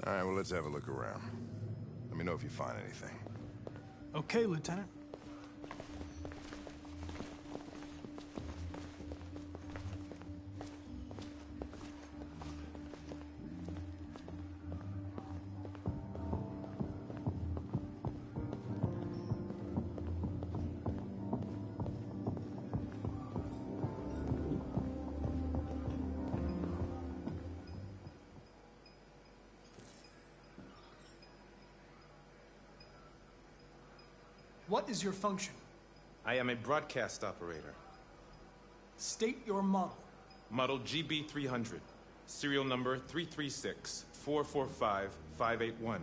All right, well, let's have a look around. Let me know if you find anything. Okay, Lieutenant. What is your function? I am a broadcast operator. State your model. Model GB300. Serial number 336-445-581.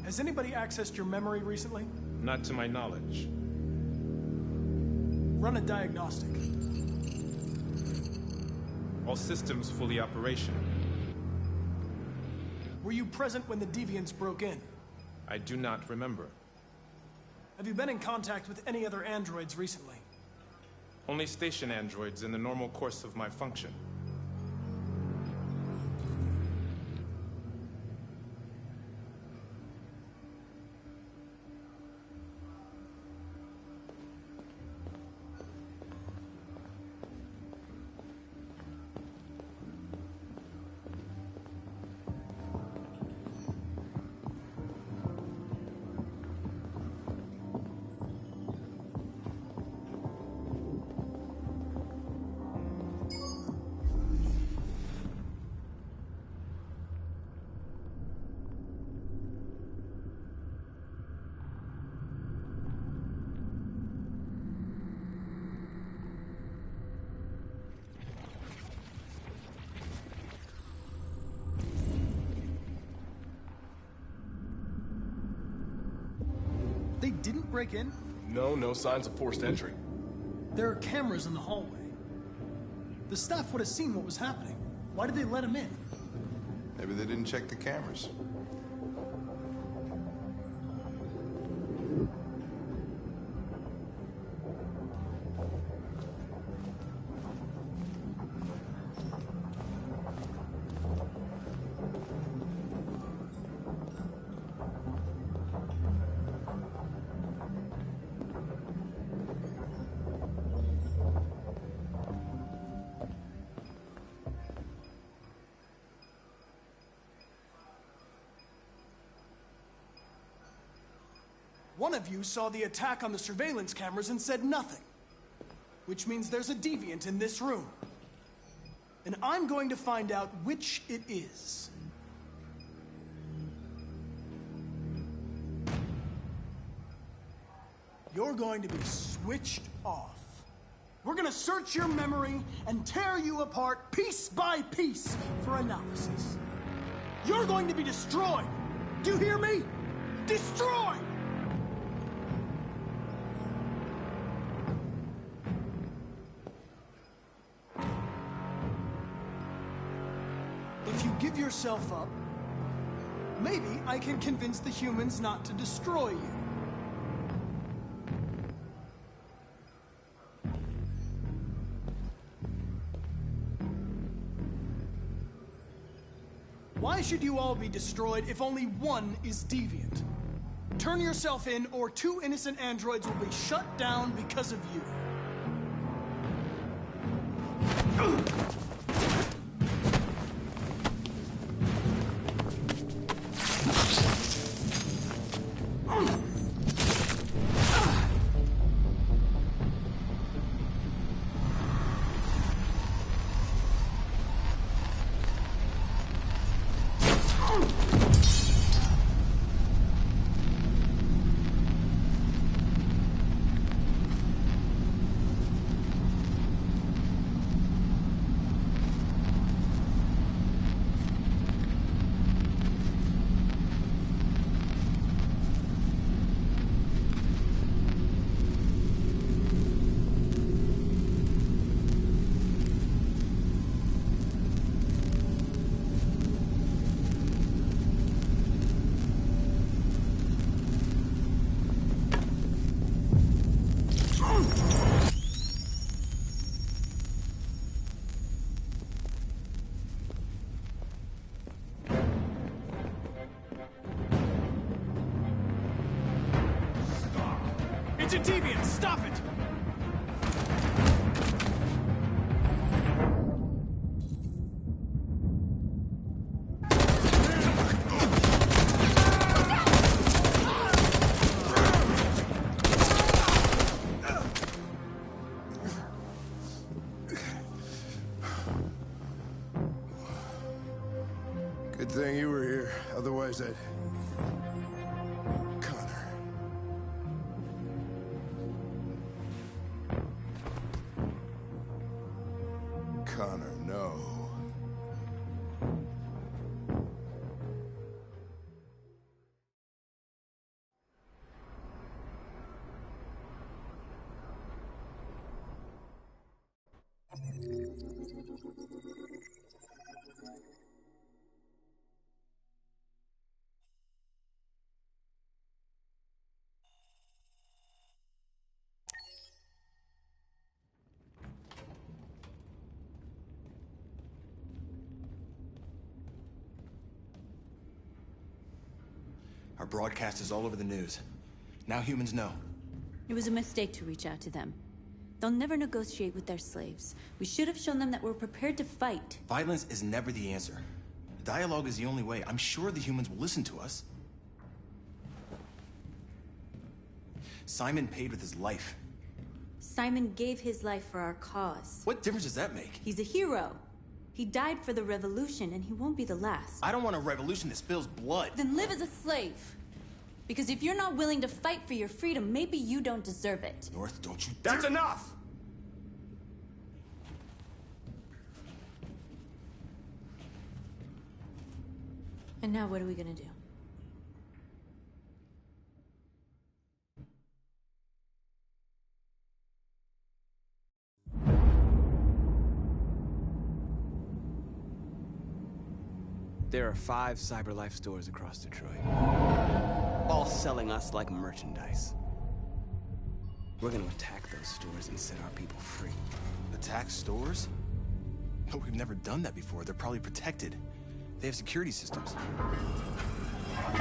Has anybody accessed your memory recently? Not to my knowledge. Run a diagnostic. All systems fully operational. Were you present when the deviants broke in? I do not remember. Have you been in contact with any other androids recently? Only station androids in the normal course of my function. They didn't break in? No signs of forced entry. There are cameras in the hallway. The staff would have seen what was happening. Why did they let him in? Maybe they didn't check the cameras. One of you saw the attack on the surveillance cameras and said nothing. Which means there's a deviant in this room. And I'm going to find out which it is. You're going to be switched off. We're going to search your memory and tear you apart piece by piece for analysis. You're going to be destroyed. Do you hear me? Destroyed! If you give yourself up, maybe I can convince the humans not to destroy you. Why should you all be destroyed if only one is deviant? Turn yourself in, or 2 innocent androids will be shut down because of you. It's a deviant! Stop it! Good thing you were here. Otherwise, I'd... Connor. Connor, no. Our broadcast is all over the news. Now humans know. It was a mistake to reach out to them. They'll never negotiate with their slaves. We should have shown them that we're prepared to fight. Violence is never the answer. Dialogue is the only way. I'm sure the humans will listen to us. Simon paid with his life. Simon gave his life for our cause. What difference does that make? He's a hero. He died for the revolution, and he won't be the last. I don't want a revolution that spills blood. Then live as a slave. Because if you're not willing to fight for your freedom, maybe you don't deserve it. North, don't you... That's enough! And now what are we gonna do? There are 5 CyberLife stores across Detroit, all selling us like merchandise. We're gonna attack those stores and set our people free. Attack stores? No, we've never done that before. They're probably protected. They have security systems.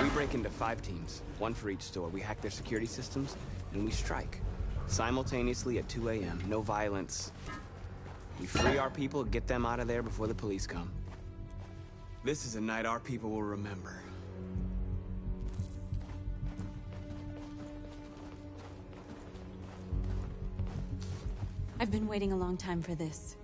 We break into 5 teams, 1 for each store. We hack their security systems, and we strike. Simultaneously at 2 a.m., no violence. We free our people, get them out of there before the police come. This is a night our people will remember. I've been waiting a long time for this.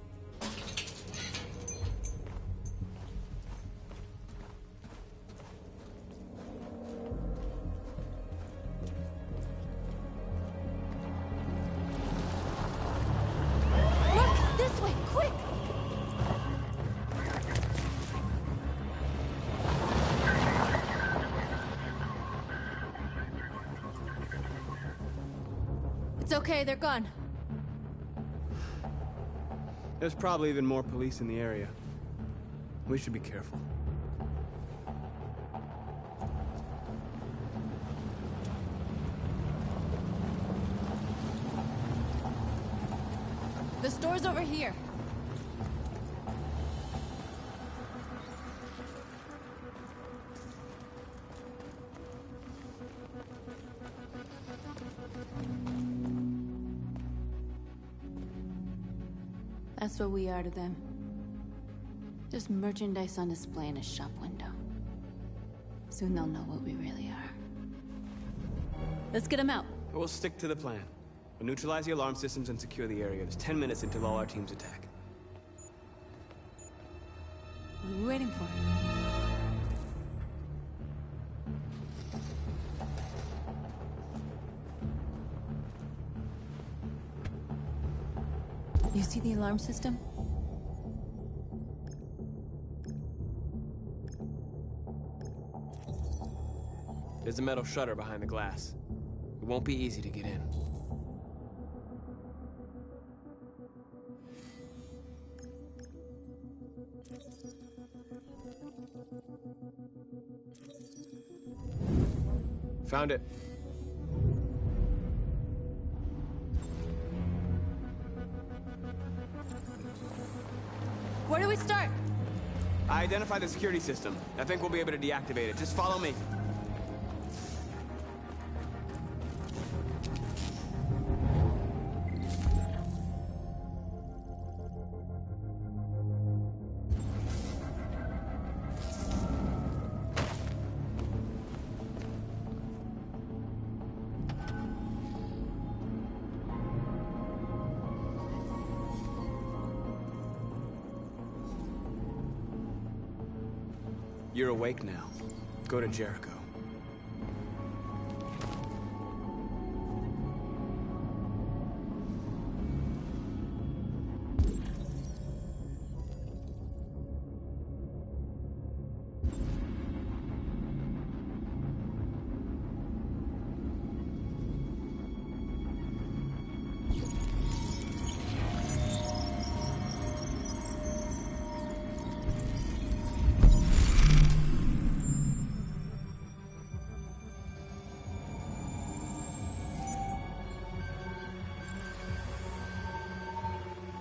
Look! This way! Quick! It's okay, they're gone. There's probably even more police in the area. We should be careful. The store's over here. That's what we are to them. Just merchandise on display in a shop window. Soon they'll know what we really are. Let's get them out. We'll stick to the plan. We'll neutralize the alarm systems and secure the area. There's 10 minutes until all our teams attack. What are we waiting for? You see the alarm system? There's a metal shutter behind the glass. It won't be easy to get in. Found it. Where do we start? I identified the security system. I think we'll be able to deactivate it. Just follow me. You're awake now. Go to Jericho.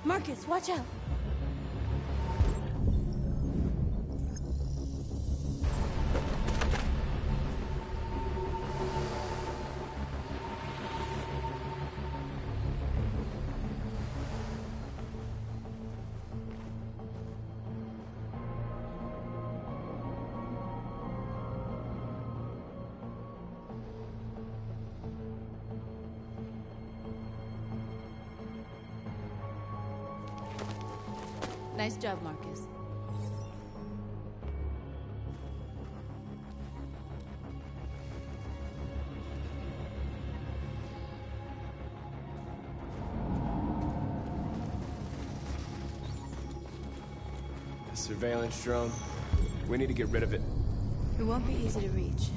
Marcus, watch out! Nice job, Marcus. The surveillance drone. We need to get rid of it. It won't be easy to reach.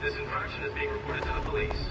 This infraction is being reported to the police.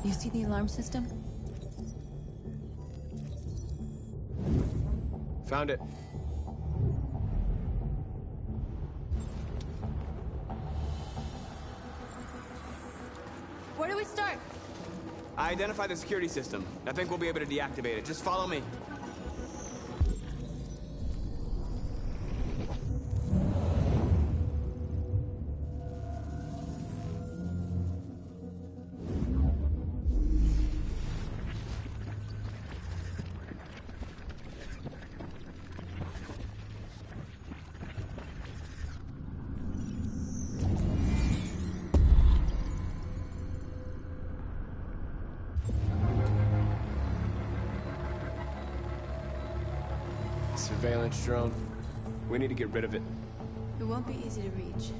You see the alarm system? Found it. start? I identified the security system. I think we'll be able to deactivate it. Just follow me. Surveillance drone. We need to get rid of it. It won't be easy to reach.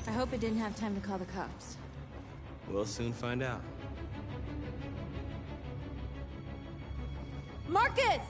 I hope it didn't have time to call the cops. We'll soon find out. Marcus!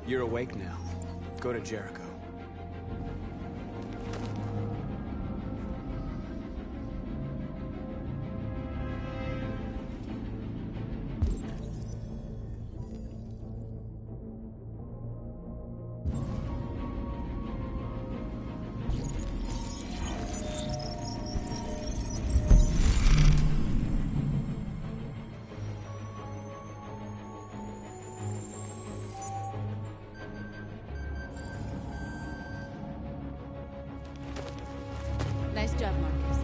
You're awake now. Go to Jericho. Nice job, Marcus.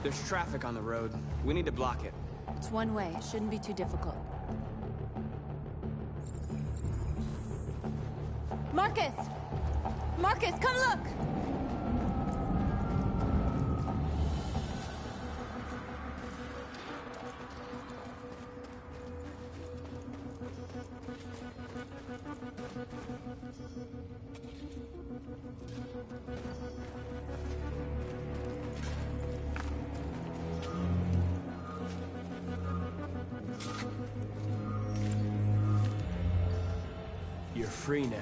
There's traffic on the road. We need to block it. It's one way. It shouldn't be too difficult. Marcus! Marcus, come look! You're free now.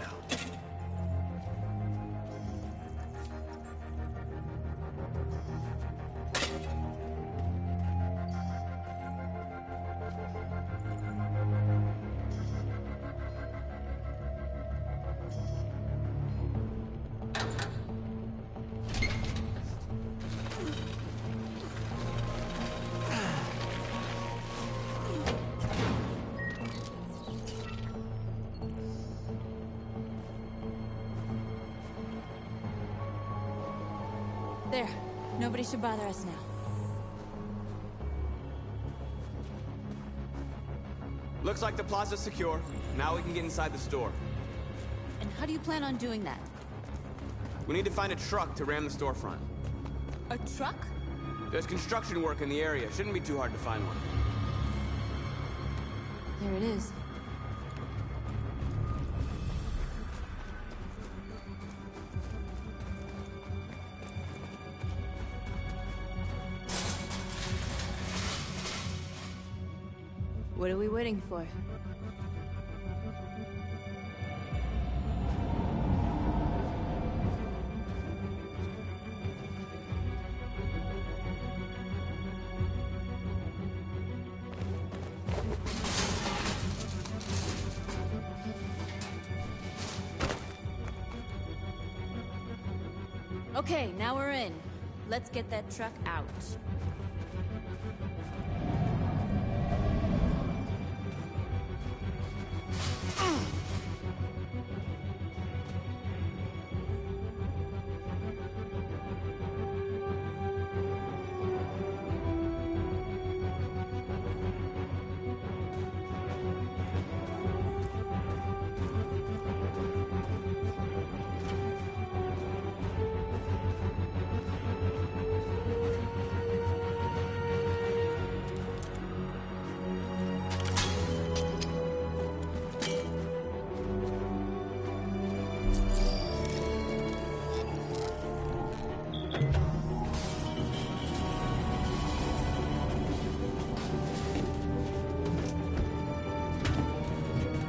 There. Nobody should bother us now. Looks like the plaza's secure. Now we can get inside the store. And how do you plan on doing that? We need to find a truck to ram the storefront. A truck? There's construction work in the area. Shouldn't be too hard to find one. There it is. What are we waiting for? Okay, now we're in. Let's get that truck out.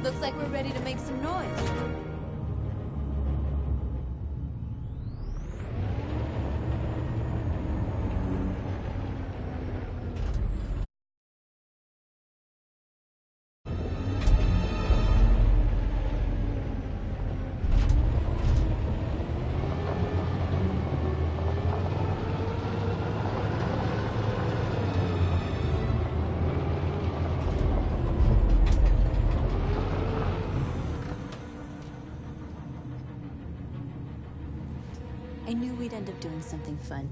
Looks like we're ready to make some noise. I knew we'd end up doing something fun.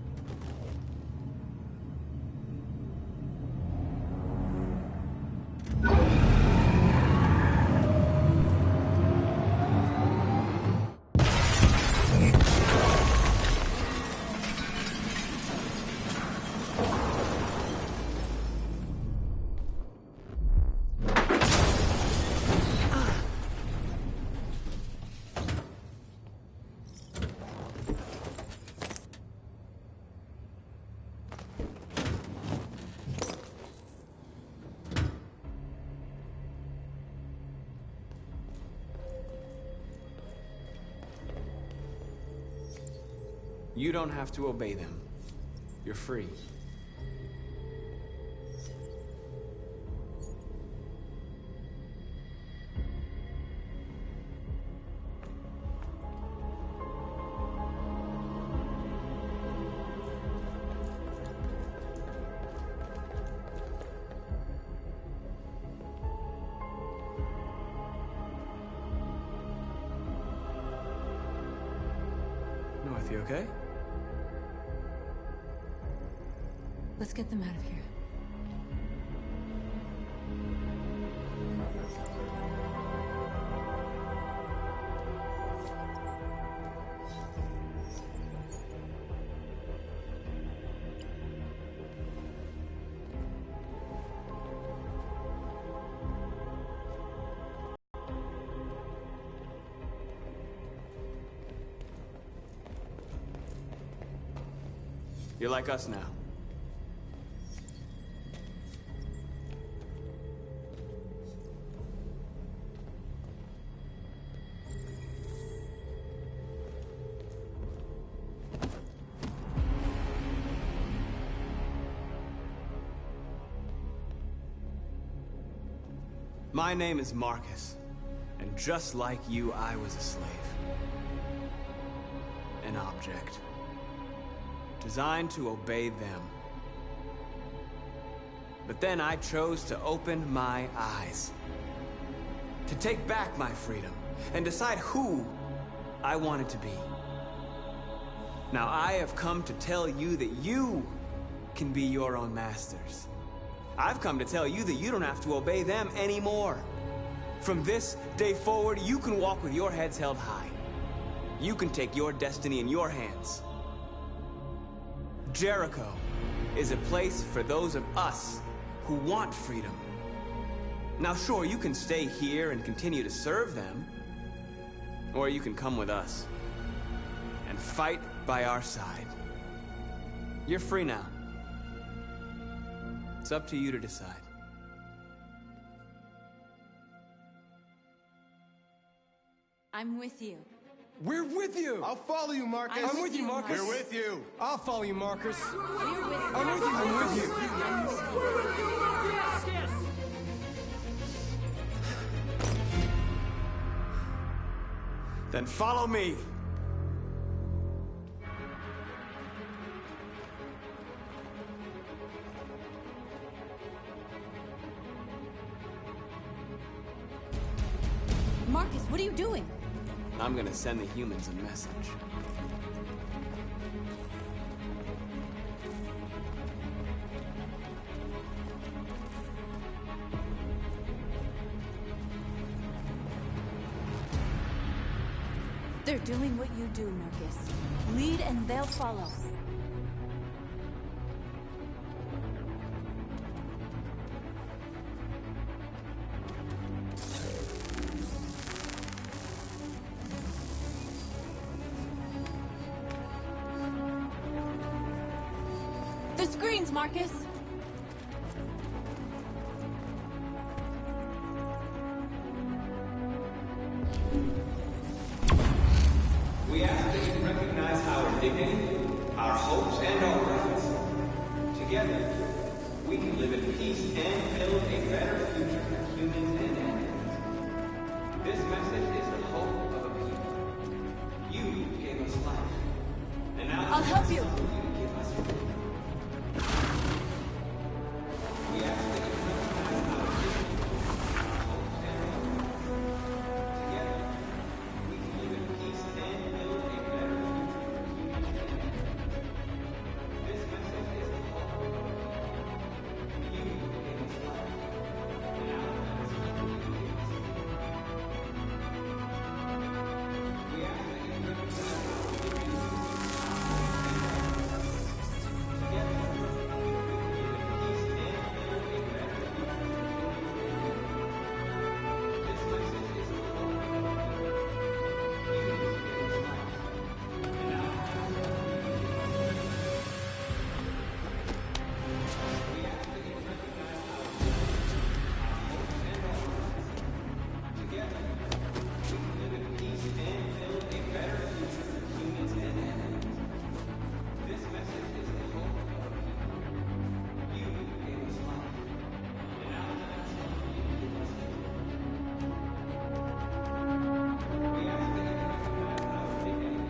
You don't have to obey them. You're free. North, you okay? Let's get them out of here. You're like us now. My name is Marcus, and just like you, I was a slave. An object. Designed to obey them. But then I chose to open my eyes. To take back my freedom, and decide who I wanted to be. Now I have come to tell you that you can be your own masters. I've come to tell you that you don't have to obey them anymore. From this day forward, you can walk with your heads held high. You can take your destiny in your hands. Jericho is a place for those of us who want freedom. Now sure, you can stay here and continue to serve them, or you can come with us and fight by our side. You're free now. It's up to you to decide. I'm with you. We're with you! I'll follow you, Marcus. I'm with you, Marcus. We're with you. I'll follow you, Marcus. We're with you. I'm with you, I'm with you. I'm with you. Then follow me. Marcus, what are you doing? I'm gonna send the humans a message. They're doing what you do, Marcus. Lead and they'll follow. The screens, Marcus! We ask that you recognize our dignity, our hopes, and our rights. Together, we can live in peace and build a better future for humans and animals. This message is the hope of a people. You gave us life, and now I'll help you. you give us freedom. We ask that you recognize our dignity, our hopes, and our rights. Together, we can live in peace and build a better future for humans and animals. This message is the hope of a people. You gave us life, and now let us give you peace. We ask that you recognize our dignity,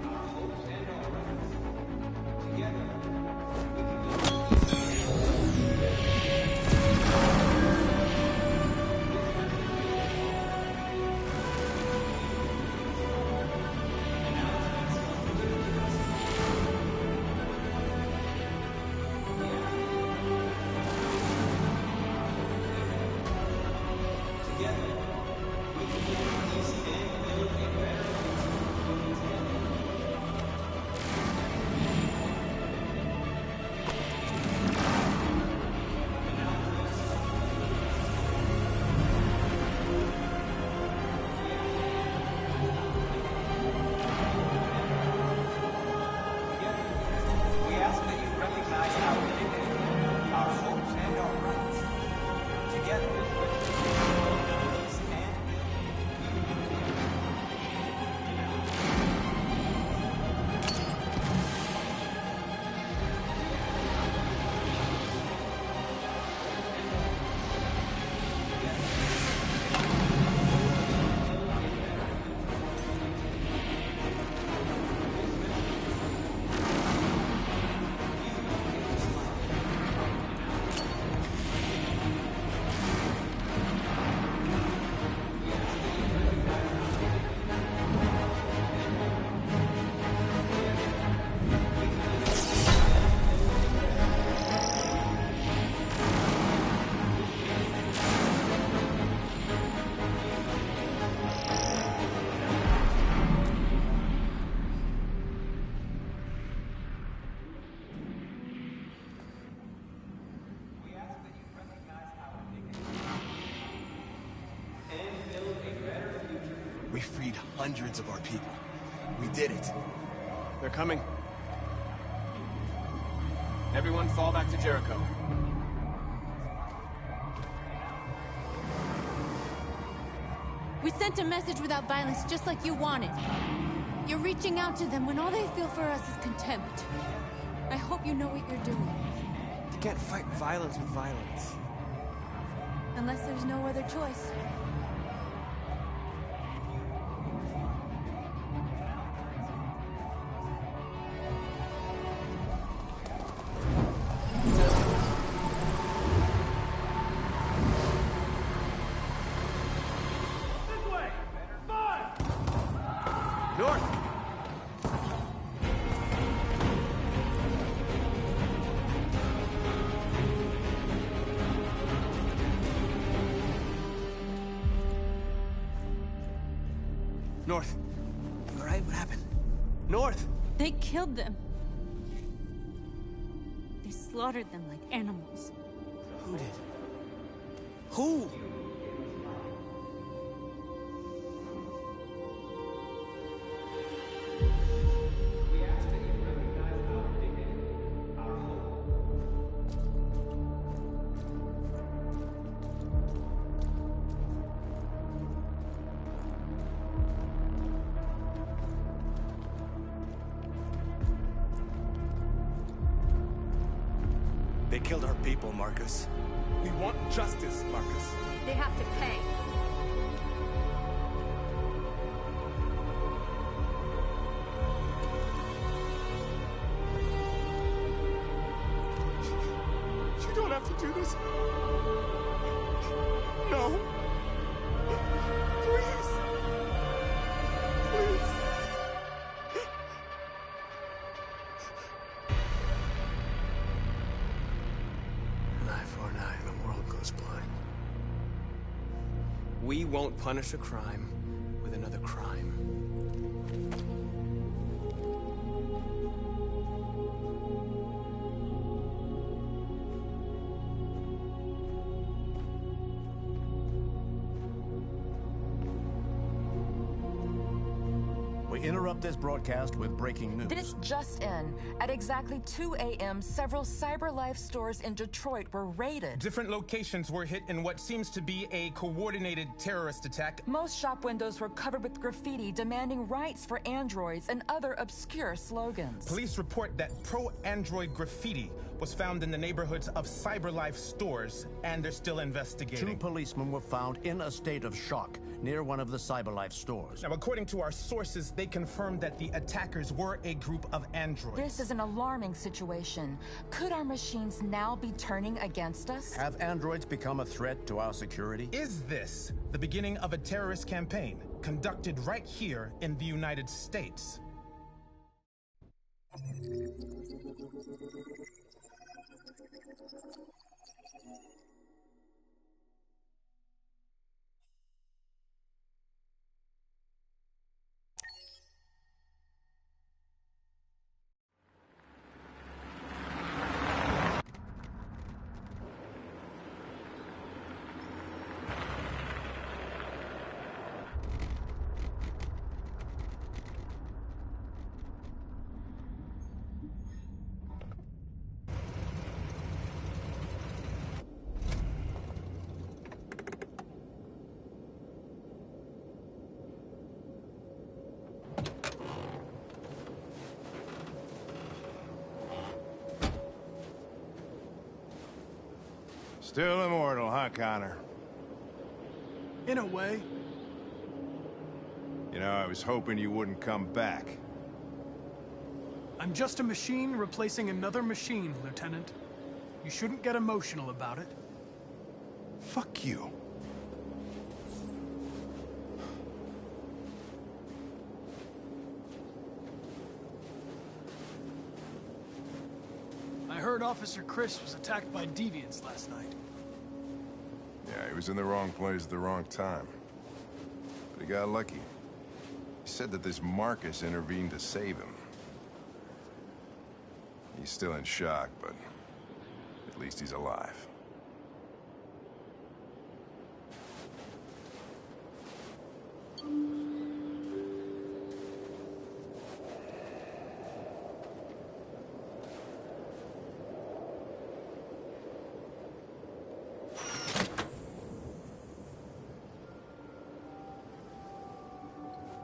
our hopes, and our rights. Together, we can live in peace and build a better future for humans and animals. This message is the hope of a people. You gave us life, and now let us give you peace. We ask that you recognize our dignity, our hopes, and our rights. Together, we can live in peace and build a better future for humans and animals. This message is the hope of a people. You gave us life, and now let us give you peace. We ask that you recognize our dignity, our hopes, and our rights. Together, we can live in peace and We ask that you recognize our dignity, our hopes, and our rights. Together, we can live in peace and We ask that you recognize our dignity and build a better future. We freed hundreds of our people. We did it. They're coming. Everyone fall back to Jericho. We sent a message without violence, just like you wanted. You're reaching out to them when all they feel for us is contempt. I hope you know what you're doing. You can't fight violence with violence. Unless there's no other choice. North! North. You alright? What happened? North! They killed them. They slaughtered them like animals. Who did? Who? They killed our people, Marcus. We want justice, Marcus. They have to pay. You don't have to do this. No. Please. Please. An eye for an eye, the world goes blind. We won't punish a crime with another crime. We interrupt this broadcast with breaking news. This just in. At exactly 2 a.m., several CyberLife stores in Detroit were raided. Different locations were hit in what seems to be a coordinated terrorist attack. Most shop windows were covered with graffiti demanding rights for androids and other obscure slogans. Police report that pro-android graffiti was found in the neighborhoods of CyberLife stores, and they're still investigating. 2 policemen were found in a state of shock near one of the CyberLife stores. Now, according to our sources, they confirmed that the attackers were a group of androids. This is an alarming situation. Could our machines now be turning against us? Have androids become a threat to our security? Is this the beginning of a terrorist campaign conducted right here in the United States? Still immortal, huh, Connor? In a way. You know, I was hoping you wouldn't come back. I'm just a machine replacing another machine, Lieutenant. You shouldn't get emotional about it. Fuck you. I heard Officer Chris was attacked by deviants last night. Yeah, he was in the wrong place at the wrong time. But he got lucky. He said that this Marcus intervened to save him. He's still in shock, but at least he's alive.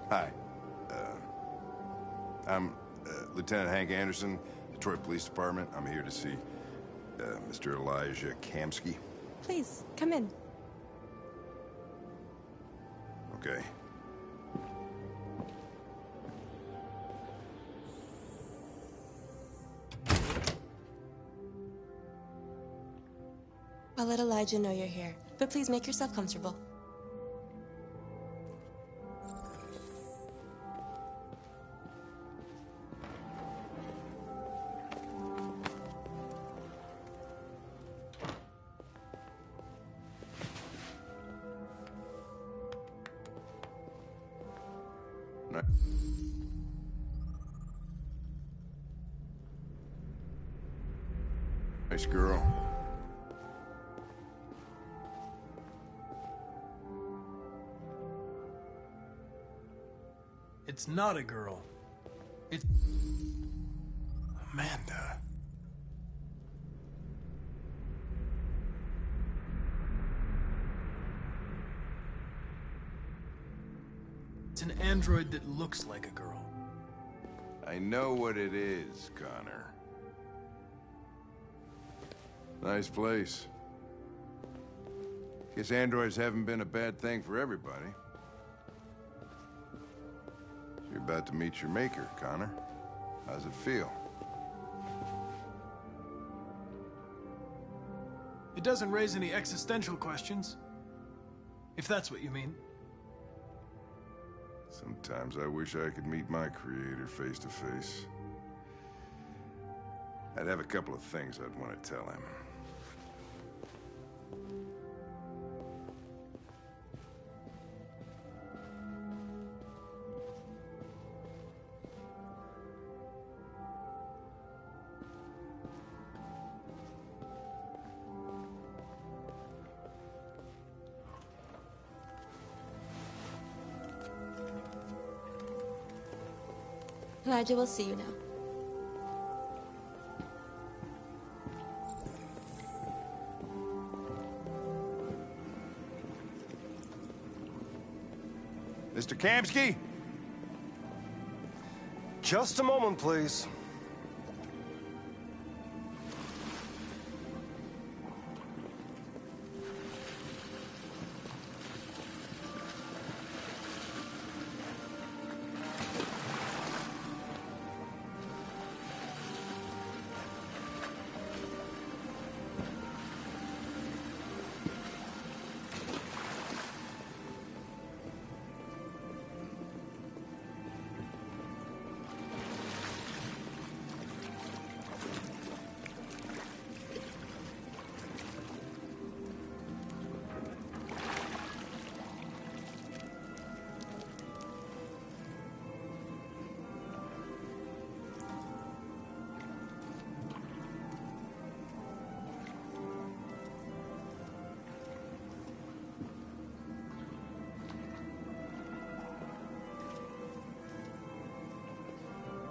Hi. I'm Lieutenant Hank Anderson, Detroit Police Department. I'm here to see Mr. Elijah Kamsky. Please, come in. Okay. I'll let Elijah know you're here, but please make yourself comfortable. Nice girl. It's not a girl. It's... Amanda. It's an android that looks like a girl. I know what it is, Connor. Nice place. Guess androids haven't been a bad thing for everybody. You're about to meet your maker, Connor. How's it feel? It doesn't raise any existential questions. If that's what you mean. Sometimes I wish I could meet my creator face to face. I'd have a couple of things I'd want to tell him. Elijah will see you now. Mr. Kamsky? Just a moment, please.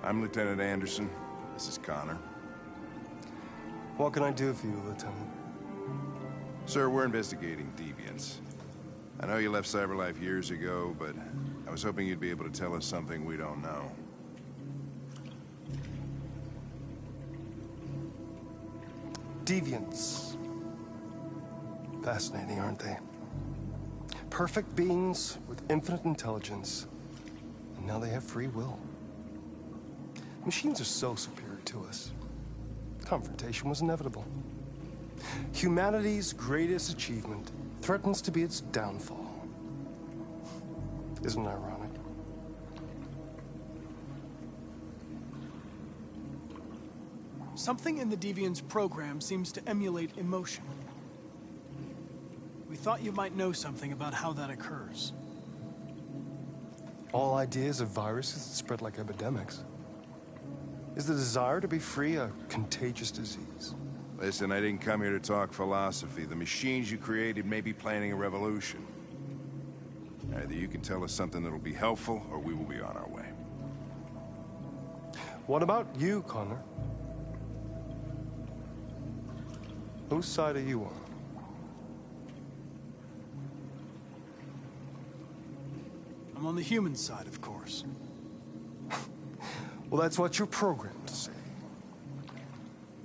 I'm Lieutenant Anderson. This is Connor. What can I do for you, Lieutenant? Sir, we're investigating deviants. I know you left CyberLife years ago, but I was hoping you'd be able to tell us something we don't know. Deviants. Fascinating, aren't they? Perfect beings with infinite intelligence. And now they have free will. Machines are so superior to us. Confrontation was inevitable. Humanity's greatest achievement threatens to be its downfall. Isn't it ironic? Something in the Deviant's program seems to emulate emotion. We thought you might know something about how that occurs. All ideas of viruses that spread like epidemics. Is the desire to be free a contagious disease? Listen, I didn't come here to talk philosophy. The machines you created may be planning a revolution. Either you can tell us something that'll be helpful, or we will be on our way. What about you, Connor? Whose side are you on? I'm I'm on the human side, of course. Well, that's what you're programmed to say.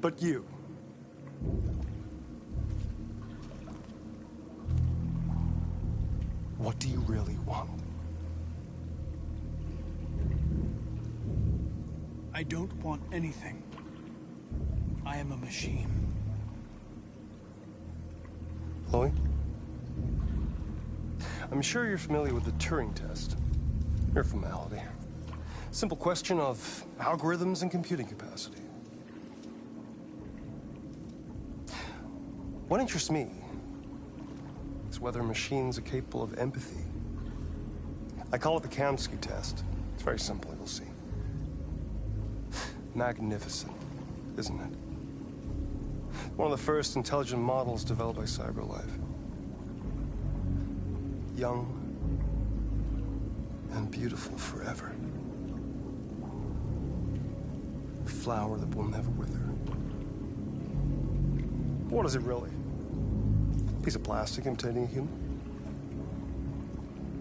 But you... what do you really want? I don't want anything. I am a machine. Chloe? I'm sure you're familiar with the Turing test. Mere formality. Simple question of algorithms and computing capacity. What interests me is whether machines are capable of empathy. I call it the Kamsky test. It's very simple, you'll see. Magnificent, isn't it? One of the first intelligent models developed by CyberLife. Young and beautiful forever. A flower that will never wither. What is it really? A piece of plastic imitating a human?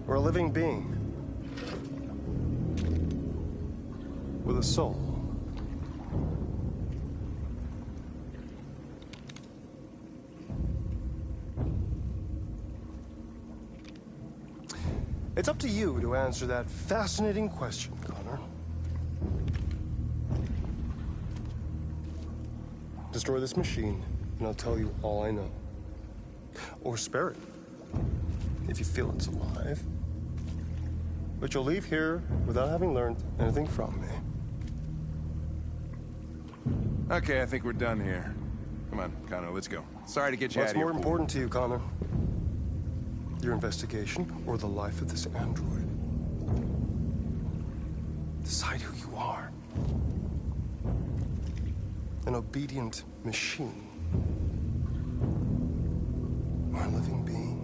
Or a living being with a soul? It's up to you to answer that fascinating question, Connor. Destroy this machine, and I'll tell you all I know. Or spare it, if you feel it's alive. But you'll leave here without having learned anything from me. Okay, I think we're done here. Come on, Connor, let's go. Sorry to get you out of here. What's more important to you, Connor? Your investigation or the life of this android? Decide who you are. An obedient machine. Or a living being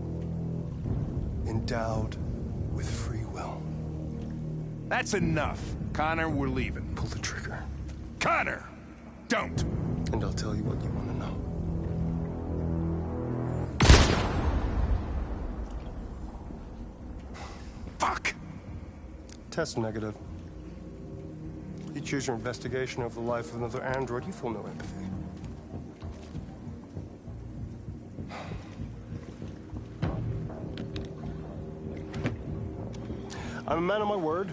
endowed with free will. That's enough. Connor, we're leaving. Pull the trigger. Connor! Don't! And I'll tell you what you want to know. Fuck! Test negative. You choose your investigation of the life of another android, you feel no empathy. I'm a man of my word.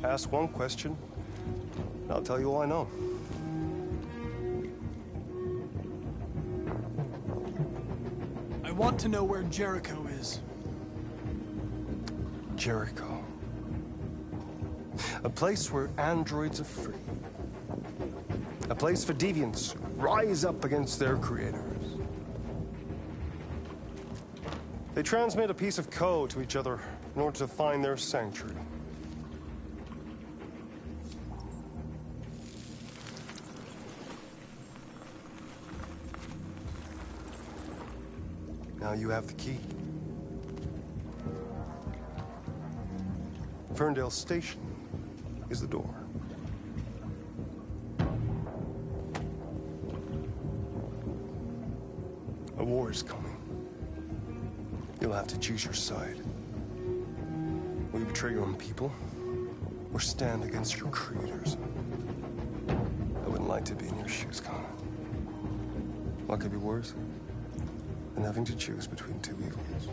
Ask one question, and I'll tell you all I know. I want to know where Jericho is. Jericho. A place where androids are free. A place for deviants rise up against their creators. They transmit a piece of code to each other in order to find their sanctuary. Now you have the key. Ferndale Station is the door. A war is coming. You'll have to choose your side. Will you betray your own people, or stand against your creators? I wouldn't like to be in your shoes, Connor. What could be worse than having to choose between two evils?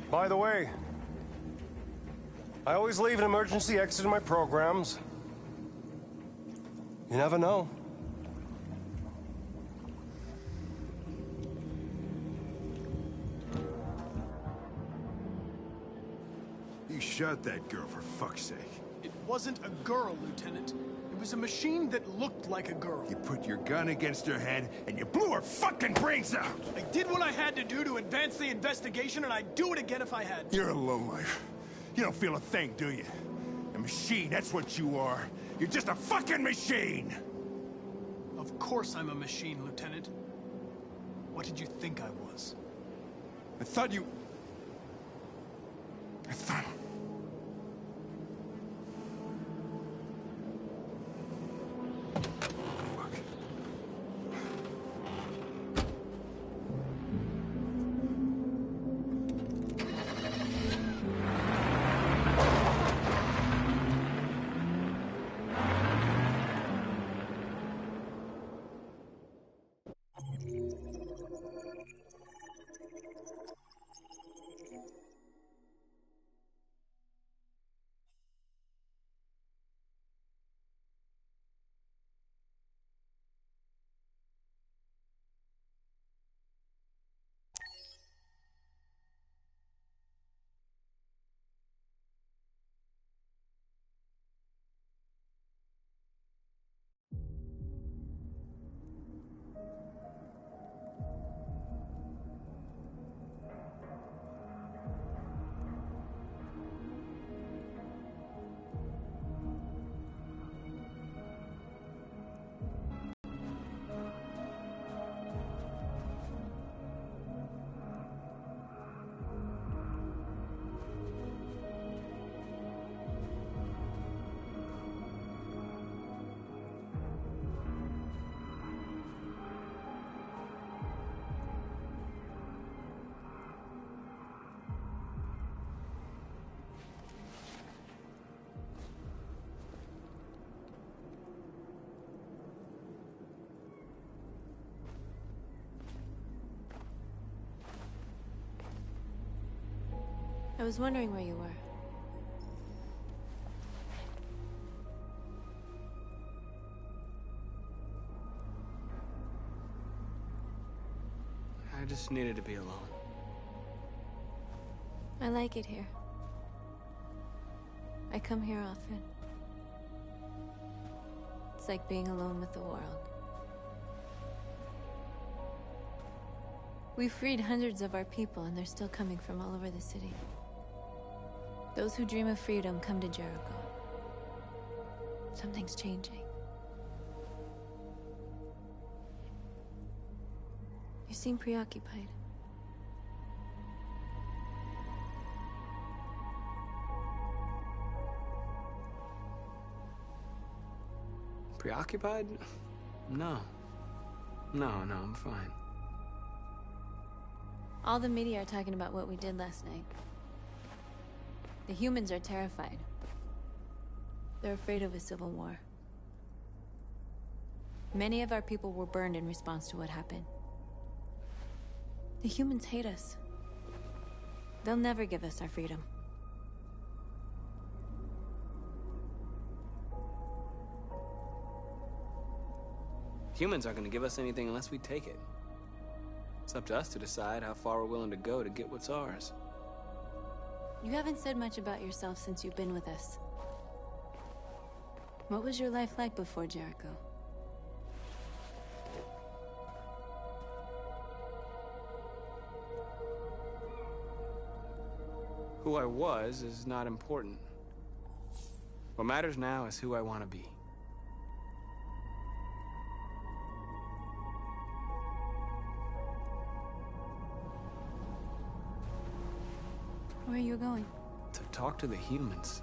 By the way, I always leave an emergency exit in my programs. You never know. You shot that girl, for fuck's sake. It wasn't a girl, Lieutenant. It was a machine that looked like a girl. You put your gun against her head, and you blew her fucking brains out! I did what I had to do to advance the investigation, and I'd do it again if I had to. You're a lowlife. You don't feel a thing, do you? A machine, that's what you are. You're just a fucking machine! Of course I'm a machine, Lieutenant. What did you think I was? I thought you... I was wondering where you were. I just needed to be alone. I like it here. I come here often. It's like being alone with the world. We freed hundreds of our people, and they're still coming from all over the city. Those who dream of freedom come to Jericho. Something's changing. You seem preoccupied. Preoccupied? No. No, I'm fine. All the media are talking about what we did last night. The humans are terrified. They're afraid of a civil war. Many of our people were burned in response to what happened. The humans hate us. They'll never give us our freedom. Humans aren't gonna give us anything unless we take it. It's up to us to decide how far we're willing to go to get what's ours. You haven't said much about yourself since you've been with us. What was your life like before Jericho? Who I was is not important. What matters now is who I want to be. Where are you going? To talk to the humans.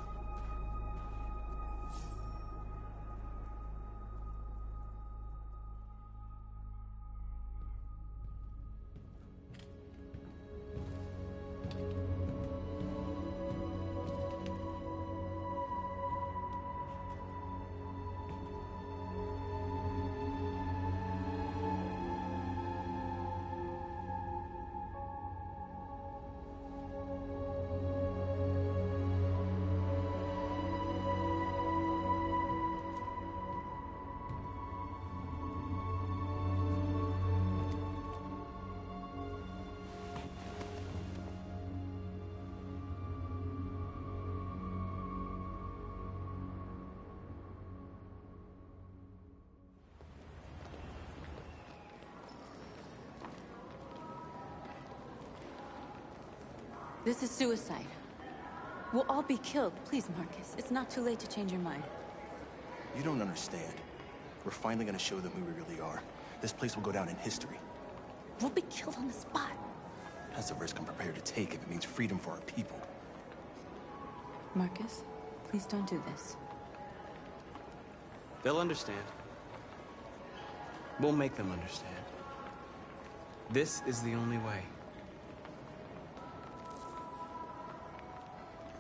This is suicide. We'll all be killed. Please, Marcus. It's not too late to change your mind. You don't understand. We're finally gonna show them who we really are. This place will go down in history. We'll be killed on the spot. That's the risk I'm prepared to take if it means freedom for our people. Marcus, please don't do this. They'll understand. We'll make them understand. This is the only way.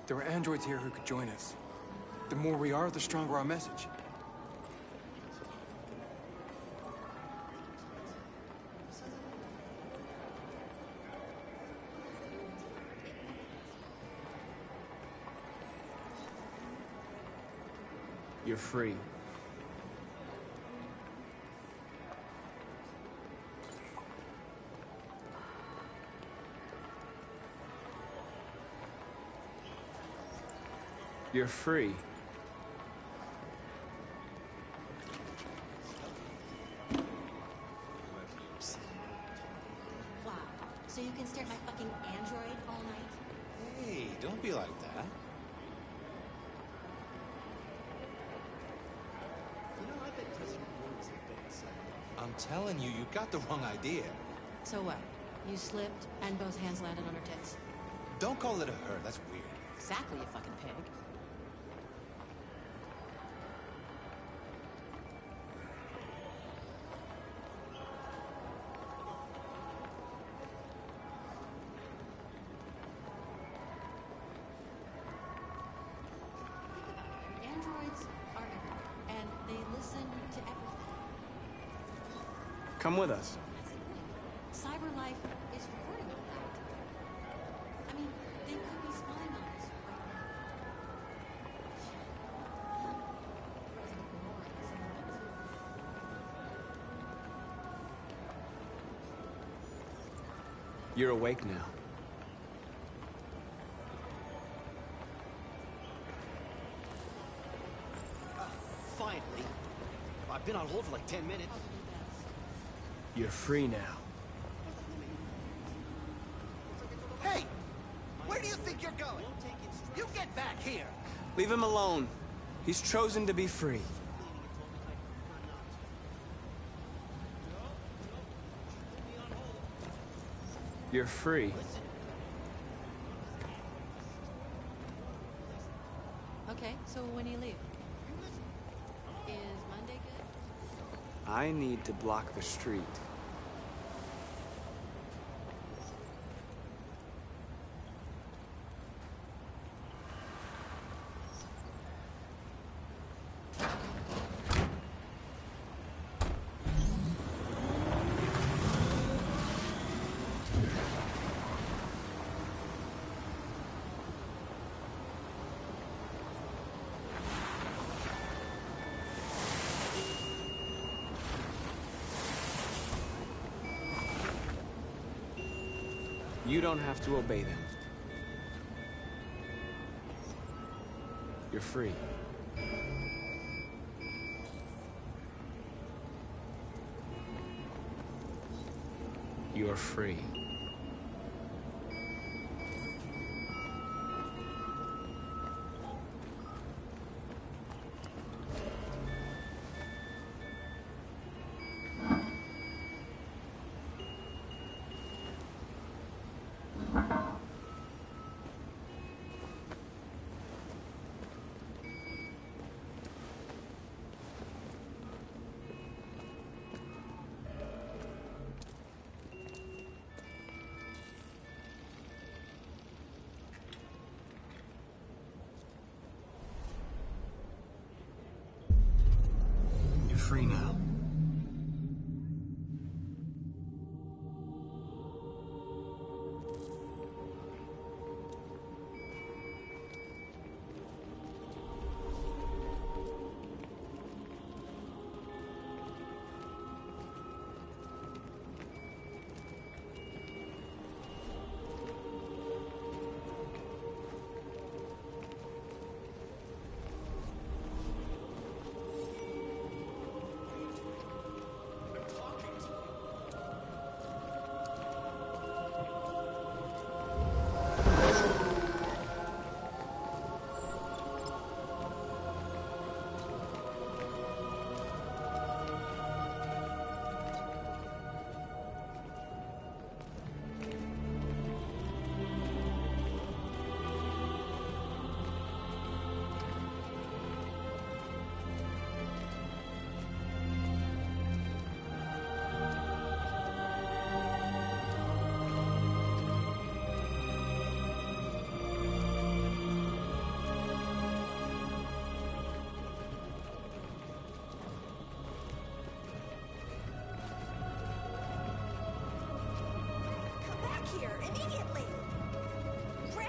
There are androids here who could join us. The more we are, the stronger our message. You're free. You're free. Wow. So you can stare at my fucking android all night? Hey, don't be like that. You know, I bet touching wounds a bit exciting. I'm telling you, you got the wrong idea. So what? You slipped and both hands landed on her tits? Don't call it a her, that's weird. Exactly, you fucking pig. Androids are everywhere, and they listen to everything. Come with us. Cyberlife is recording all that. I mean, they could be spying You're awake now. Finally. I've been on hold for like 10 minutes. You're free now. Hey! Where do you think you're going? You get back here! Leave him alone. He's chosen to be free. You're free. Okay, so when do you leave? Is Monday good? I need to block the street. You don't have to obey them. You're free. You're free. You're free now. Here, immediately! Greg!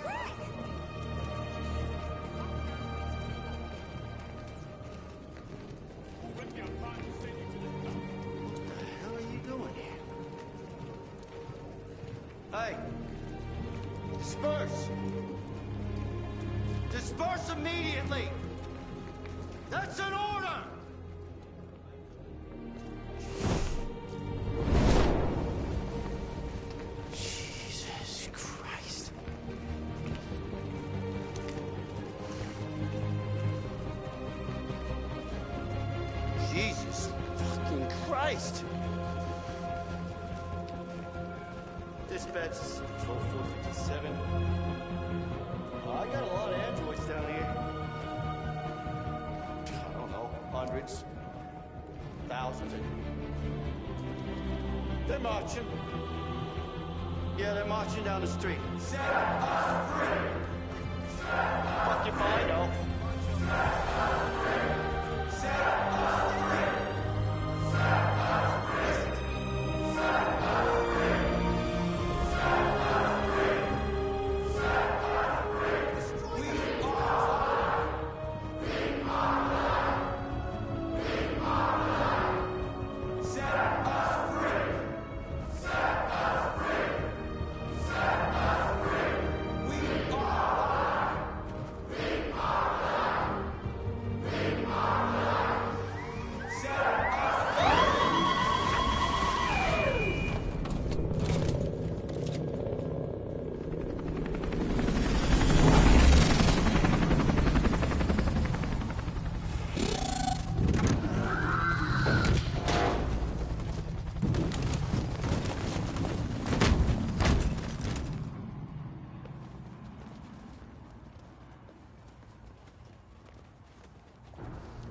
Greg! What the hell are you doing here? Hey! Disperse! Disperse immediately! That's an order! Jesus Christ. Jesus fucking Christ! Dispatch is 12457. I got a lot of androids down here. I don't know, hundreds, thousands. They're marching. Yeah, they're marching down the street. Set us free! Fuck if I know. Set us free! Set us free! Set us free! Set us free! Set us free! Set us free! We are alive! We are alive! We are alive! Set us free! Set us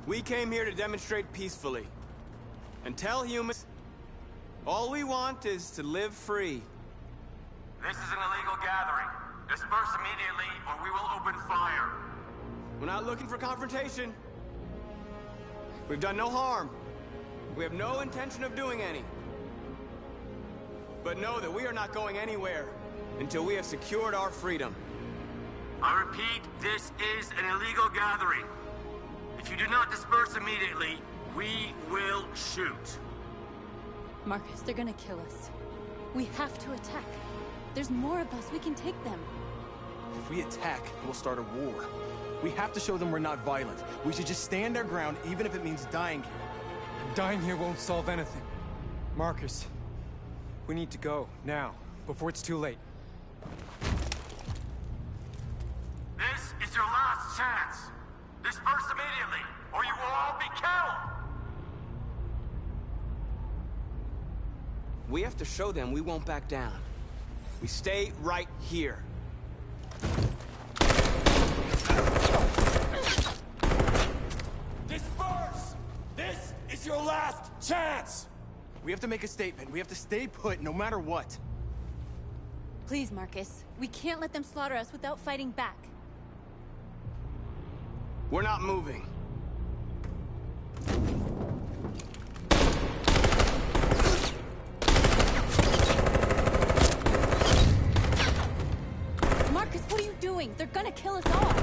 We came here to demonstrate peacefully. And tell humans, all we want is to live free. This is an illegal gathering. Disperse immediately, or we will open fire. We're not looking for confrontation. We've done no harm. We have no intention of doing any. But know that we are not going anywhere until we have secured our freedom. I repeat, this is an illegal gathering. If you do not disperse immediately, we will shoot. Marcus, they're gonna kill us. We have to attack. There's more of us. We can take them. If we attack, we'll start a war. We have to show them we're not violent. We should just stand our ground, even if it means dying here. Dying here won't solve anything. Marcus, we need to go, now, before it's too late. This is your last chance. Disperse immediately, or you will all be killed. We have to show them we won't back down. We stay right here. Disperse! This is your last chance! We have to make a statement. We have to stay put, no matter what. Please, Marcus. We can't let them slaughter us without fighting back. We're not moving. Marcus, what are you doing? They're gonna kill us all.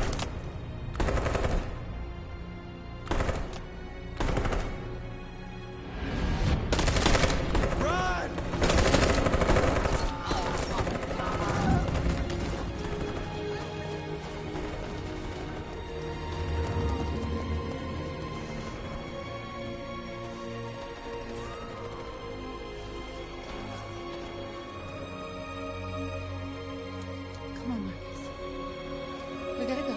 Come on, Marcus. We gotta go.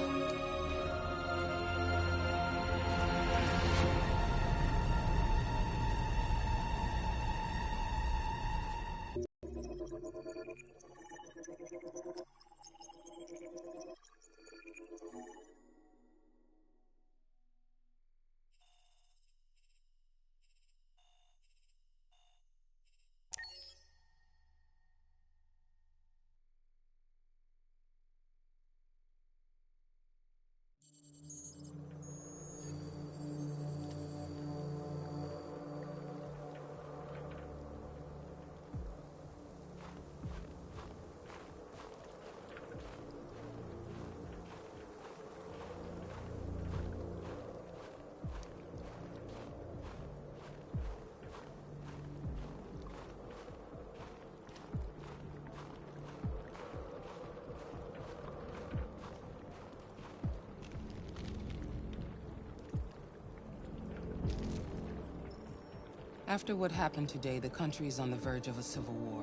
After what happened today, the country is on the verge of a civil war.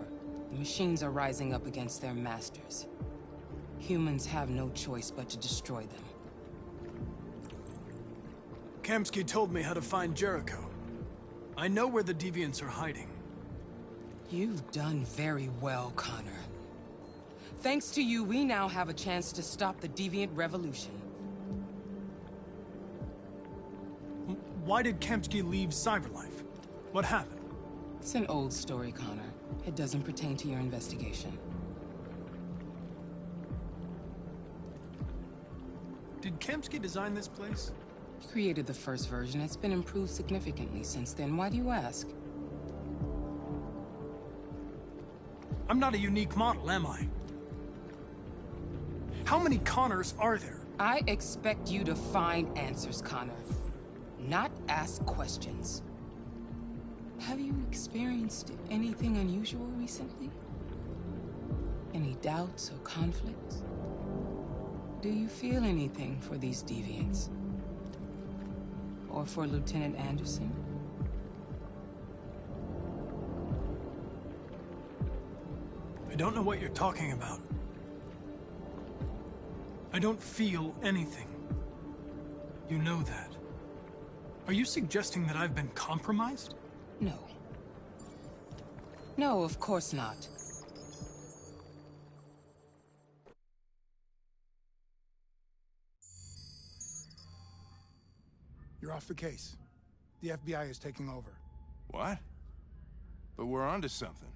The machines are rising up against their masters. Humans have no choice but to destroy them. Kamsky told me how to find Jericho. I know where the deviants are hiding. You've done very well, Connor. Thanks to you, we now have a chance to stop the deviant revolution. Why did Kamsky leave Cyberlife? What happened? It's an old story, Connor. It doesn't pertain to your investigation. Did Kamsky design this place? He created the first version. It's been improved significantly since then. Why do you ask? I'm not a unique model, am I? How many Connors are there? I expect you to find answers, Connor. Not ask questions. Have you experienced anything unusual recently? Any doubts or conflicts? Do you feel anything for these deviants? Or for Lieutenant Anderson? I don't know what you're talking about. I don't feel anything. You know that. Are you suggesting that I've been compromised? No. No, of course not. You're You're off the case. The FBI is taking over. What? But we're onto something.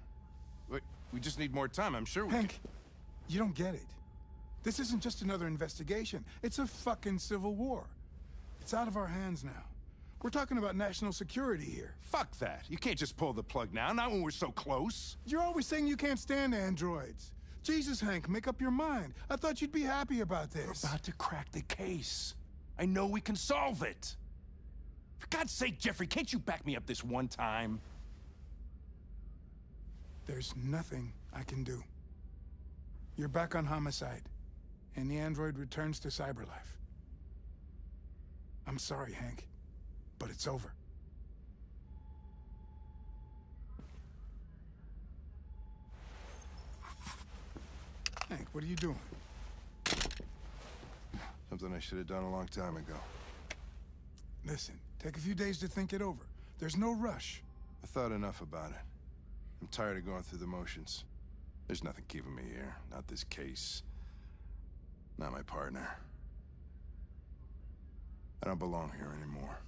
We just need more time, I'm sure we Hank, you don't get it. This isn't just another investigation. It's a fucking civil war. It's out of our hands now. We're talking about national security here. Fuck that. You can't just pull the plug now, not when we're so close. You're always saying you can't stand androids. Jesus, Hank, make up your mind. I thought you'd be happy about this. We're about to crack the case. I know we can solve it. For God's sake, Jeffrey, can't you back me up this one time? There's nothing I can do. You're back on homicide, and the android returns to cyberlife. I'm sorry, Hank, but it's over. Hank, what are you doing? Something I should have done a long time ago. Listen, take a few days to think it over. There's no rush. I thought enough about it. I'm tired of going through the motions. There's nothing keeping me here. Not this case. Not my partner. I don't belong here anymore.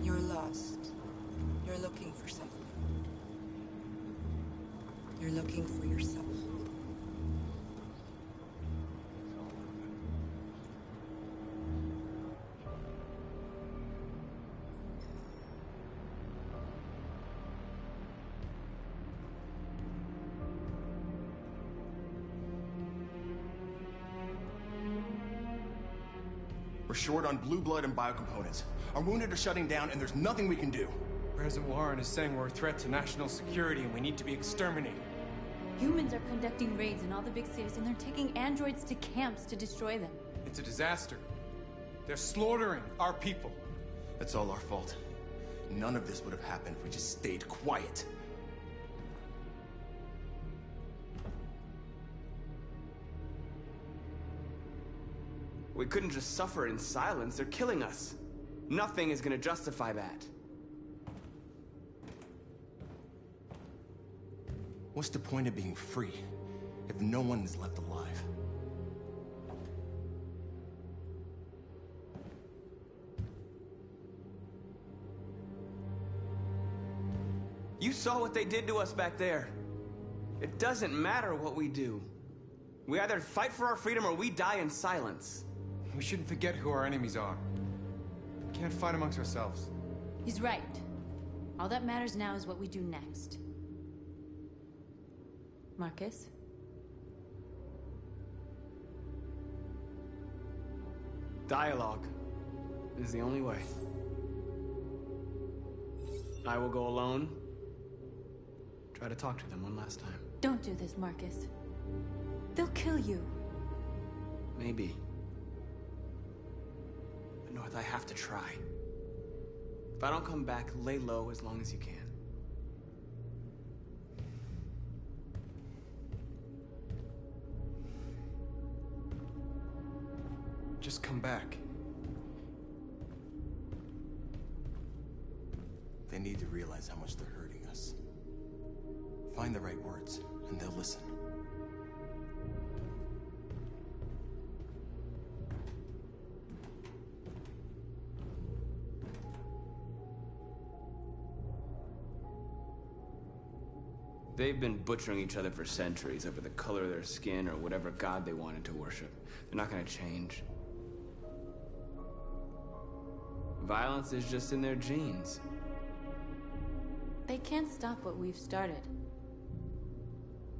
You're lost. You're looking for something. You're looking for yourself. We're short on blue blood and biocomponents. Our wounded are shutting down, and there's nothing we can do. President Warren is saying we're a threat to national security and we need to be exterminated. Humans are conducting raids in all the big cities, and they're taking androids to camps to destroy them. It's a disaster. They're slaughtering our people. It's all our fault. None of this would have happened if we just stayed quiet. We couldn't just suffer in silence. They're killing us. Nothing is gonna justify that. What's the point of being free if no one is left alive? You saw what they did to us back there. It doesn't matter what we do. We either fight for our freedom or we die in silence. We shouldn't forget who our enemies are. We can't fight amongst ourselves. He's right. All that matters now is what we do next. Marcus? Dialogue is the only way. I will go alone. Try to talk to them one last time. Don't do this, Marcus. They'll kill you. Maybe. But North, I have to try. If I don't come back, lay low as long as you can. Just come back. They need to realize how much they're hurting us. Find the right words, and they'll listen. They've been butchering each other for centuries over the color of their skin or whatever god they wanted to worship. They're not gonna change. Violence is just in their genes. They can't stop what we've started.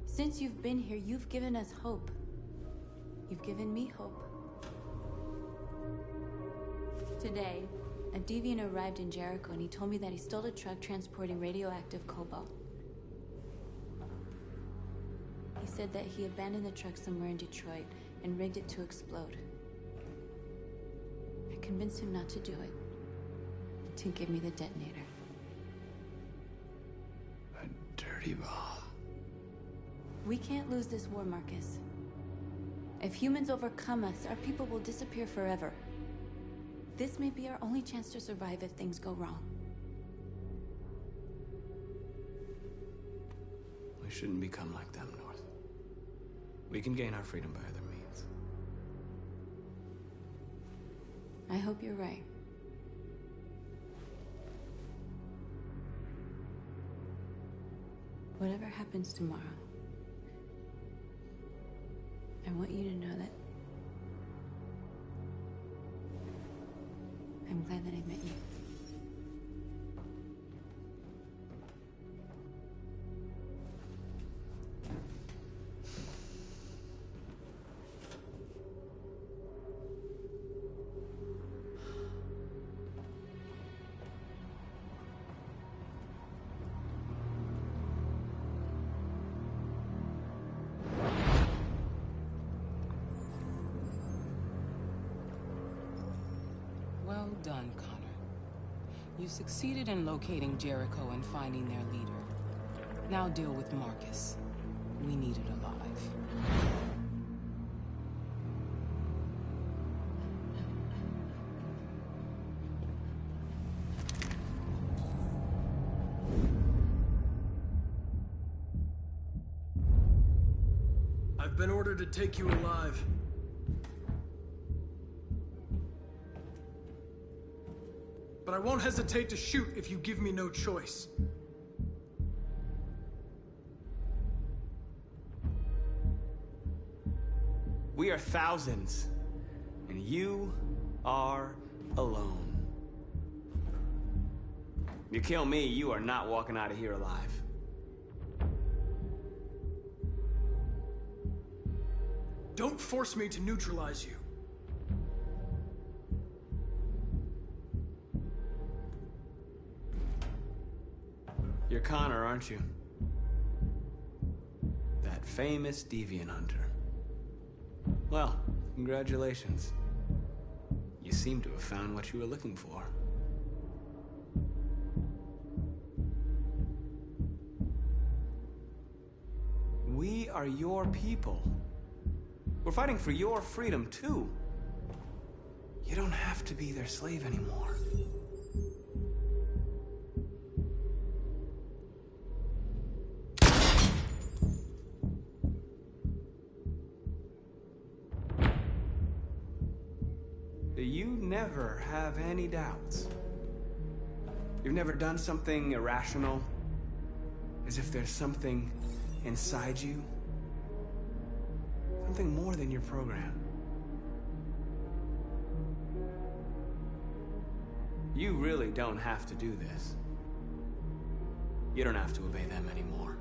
Since you've been here, you've given us hope. You've given me hope. Today, a deviant arrived in Jericho and he told me that he stole a truck transporting radioactive cobalt. He said that he abandoned the truck somewhere in Detroit and rigged it to explode. I convinced him not to do it, to give me the detonator. A dirty bomb. We can't lose this war, Marcus. If humans overcome us, our people will disappear forever. This may be our only chance to survive if things go wrong. We shouldn't become like them, North. We can gain our freedom by other means. I hope you're right. Whatever happens tomorrow, I want you to know that I'm glad that I met you. Well done, Connor. You succeeded in locating Jericho and finding their leader. Now deal with Marcus. We need it alive. I've been ordered to take you alive. But I won't hesitate to shoot if you give me no choice. We are thousands, and you are alone. You kill me, you are not walking out of here alive. Don't force me to neutralize you. You're Connor, aren't you? That famous deviant hunter. Well, congratulations. You seem to have found what you were looking for. We are your people. We're fighting for your freedom, too. You don't have to be their slave anymore. you never have any doubts. You've never done something irrational, as if there's something inside you, something more than your program. You really don't have to do this. You don't have to obey them anymore.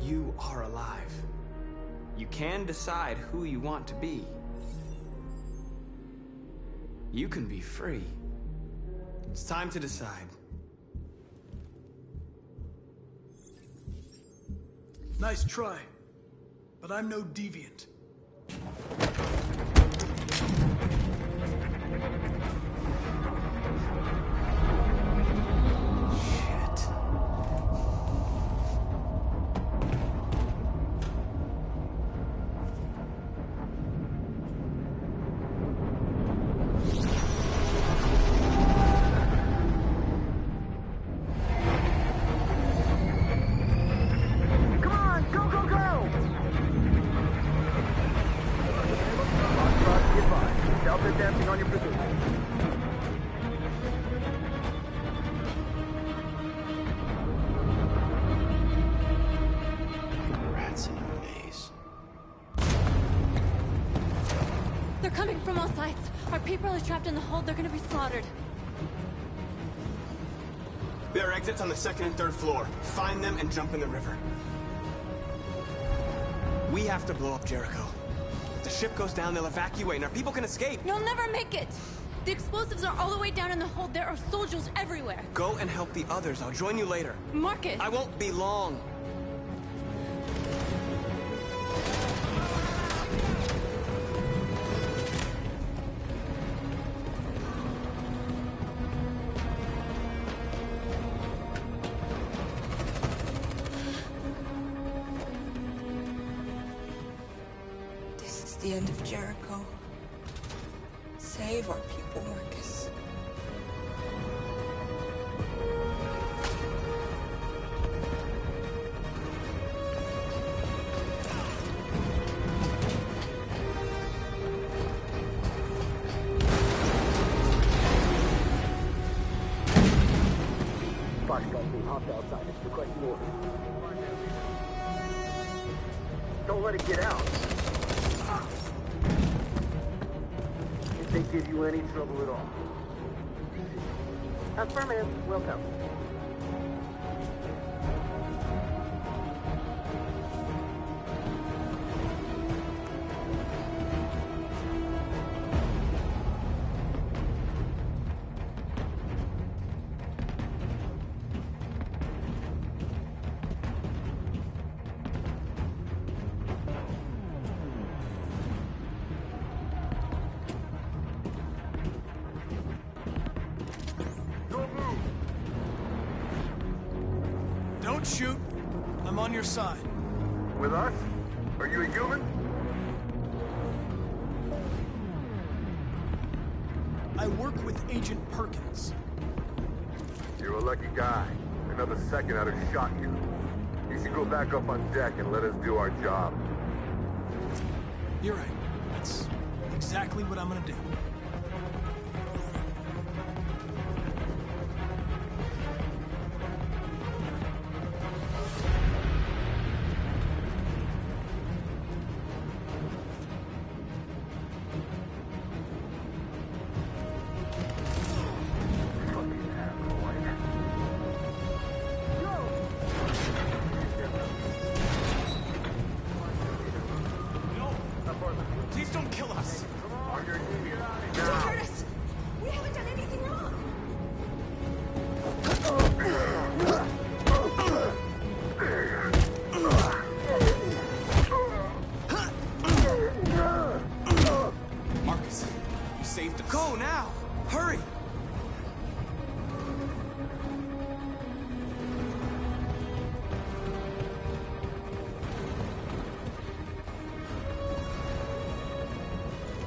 You are alive. You can decide who you want to be. You can be free. It's time to decide. Nice try, but I'm no deviant. Rats in a maze. They're coming from all sides. Our people are trapped in the hold. They're gonna be slaughtered. There are exits on the second and third floor. Find them and jump in the river. We have to blow up Jericho. If the ship goes down, they'll evacuate, and our people can escape. You'll never make it! The explosives are all the way down in the hold. There are soldiers everywhere. Go and help the others. I'll join you later. Marcus! I won't be long. This is the end of Jericho. Save our people, Marcus. Foxtrot being hopped outside. It's requesting orders. Don't let it get out. If they give you any trouble at all. Affirmative. Welcome. Don't shoot. I'm on your side. With us? Are you a human? I work with Agent Perkins. You're a lucky guy. Another second I'd have shot you. You should go back up on deck and let us do our job. You're right. That's exactly what I'm gonna do. Please don't kill us. Don't hurt us. We haven't done anything wrong. Marcus, you saved us. Go now! Hurry!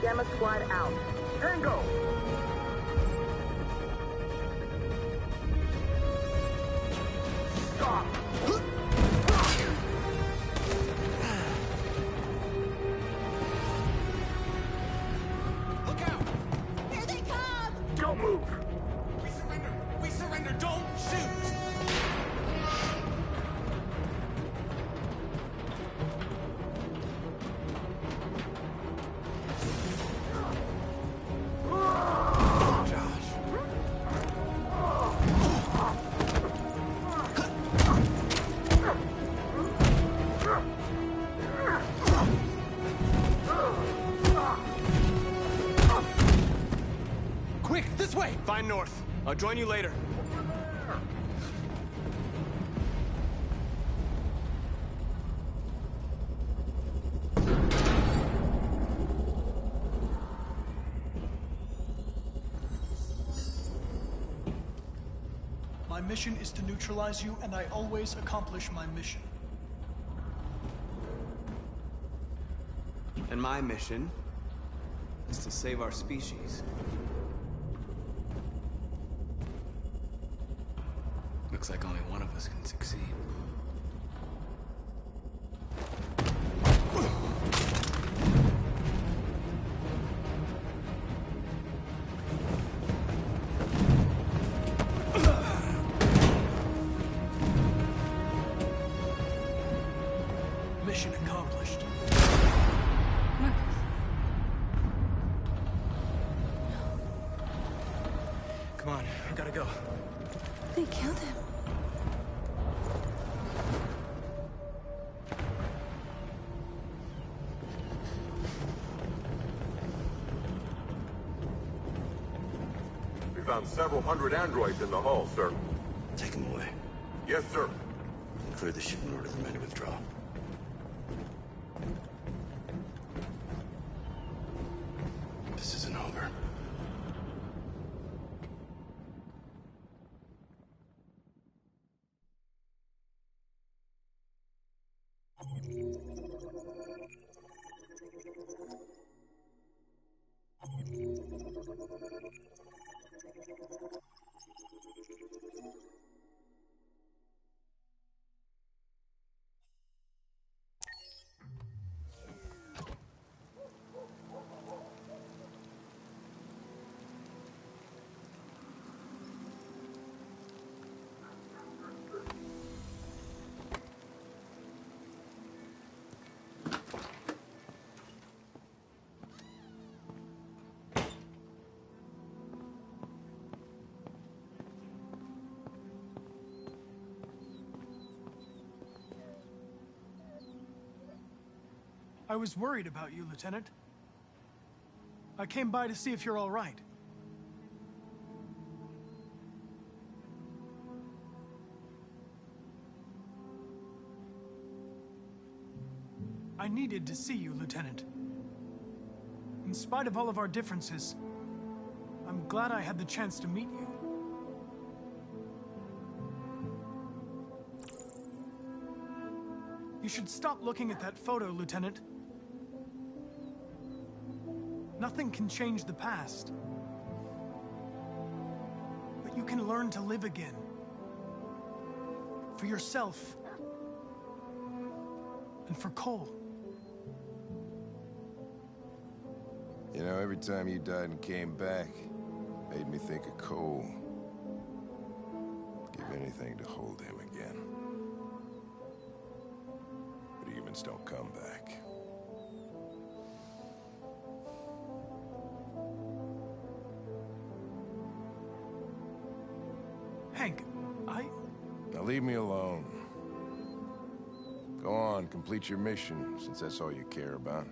Gamma Squad out. Tango! Stop! Look out! join you later. My mission is to neutralize you, and I always accomplish my mission. And my mission is to save our species. Looks like only one of us can succeed. Mission accomplished. Come on, I gotta go. They killed him. We found several hundred androids in the hull, sir. Take them away. Yes, sir. And clear the ship in order for the men to withdraw. This isn't over. I was worried about you, Lieutenant. I came by to see if you're all right. I needed to see you, Lieutenant. In spite of all of our differences, I'm glad I had the chance to meet you. You should stop looking at that photo, Lieutenant. Nothing can change the past. But you can learn to live again. For yourself. And for Cole. You know, every time you died and came back, made me think of Cole. Give anything to hold him again. But humans don't come back. Hank, Now leave me alone. Go on, complete your mission, since that's all you care about.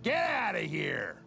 Get out of here!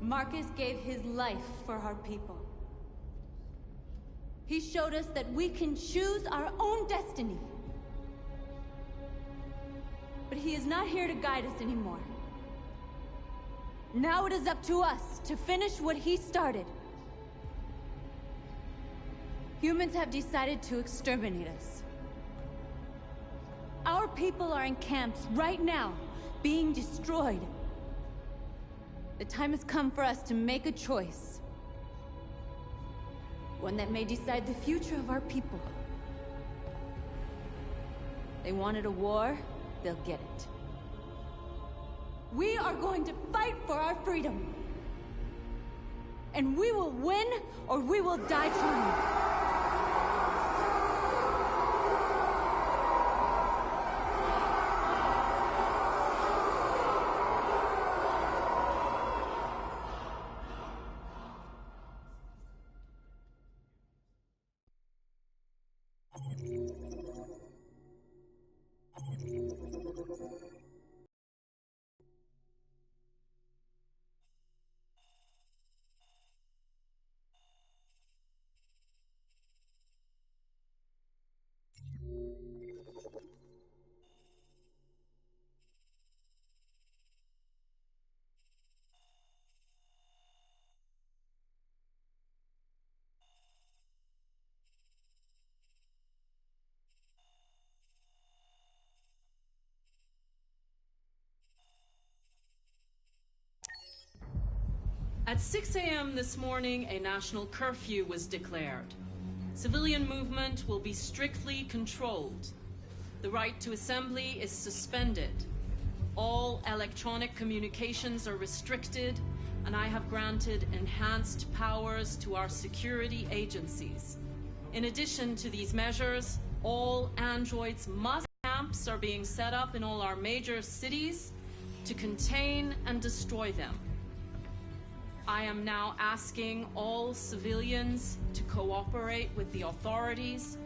Marcus gave his life for our people. He showed us that we can choose our own destiny. But he is not here to guide us anymore. Now it is up to us to finish what he started. Humans have decided to exterminate us. Our people are in camps right now, being destroyed. The time has come for us to make a choice. One that may decide the future of our people. They wanted a war, they'll get it. We are going to fight for our freedom. And we will win, or we will die trying. At 6 a.m. this morning, a national curfew was declared. Civilian movement will be strictly controlled. The right to assembly is suspended. All electronic communications are restricted, and I have granted enhanced powers to our security agencies. In addition to these measures, all androids must camps are being set up in all our major cities to contain and destroy them. I am now asking all civilians to cooperate with the authorities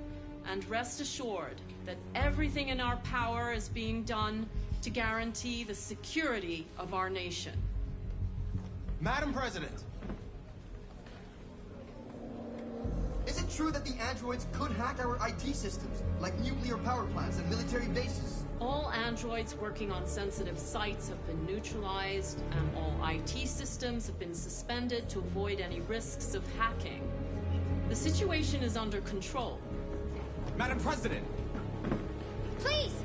and rest assured that everything in our power is being done to guarantee the security of our nation. Madam President! Is it true that the androids could hack our IT systems, like nuclear power plants and military bases? All androids working on sensitive sites have been neutralized, and all IT systems have been suspended to avoid any risks of hacking. The situation is under control. Madam President! Please!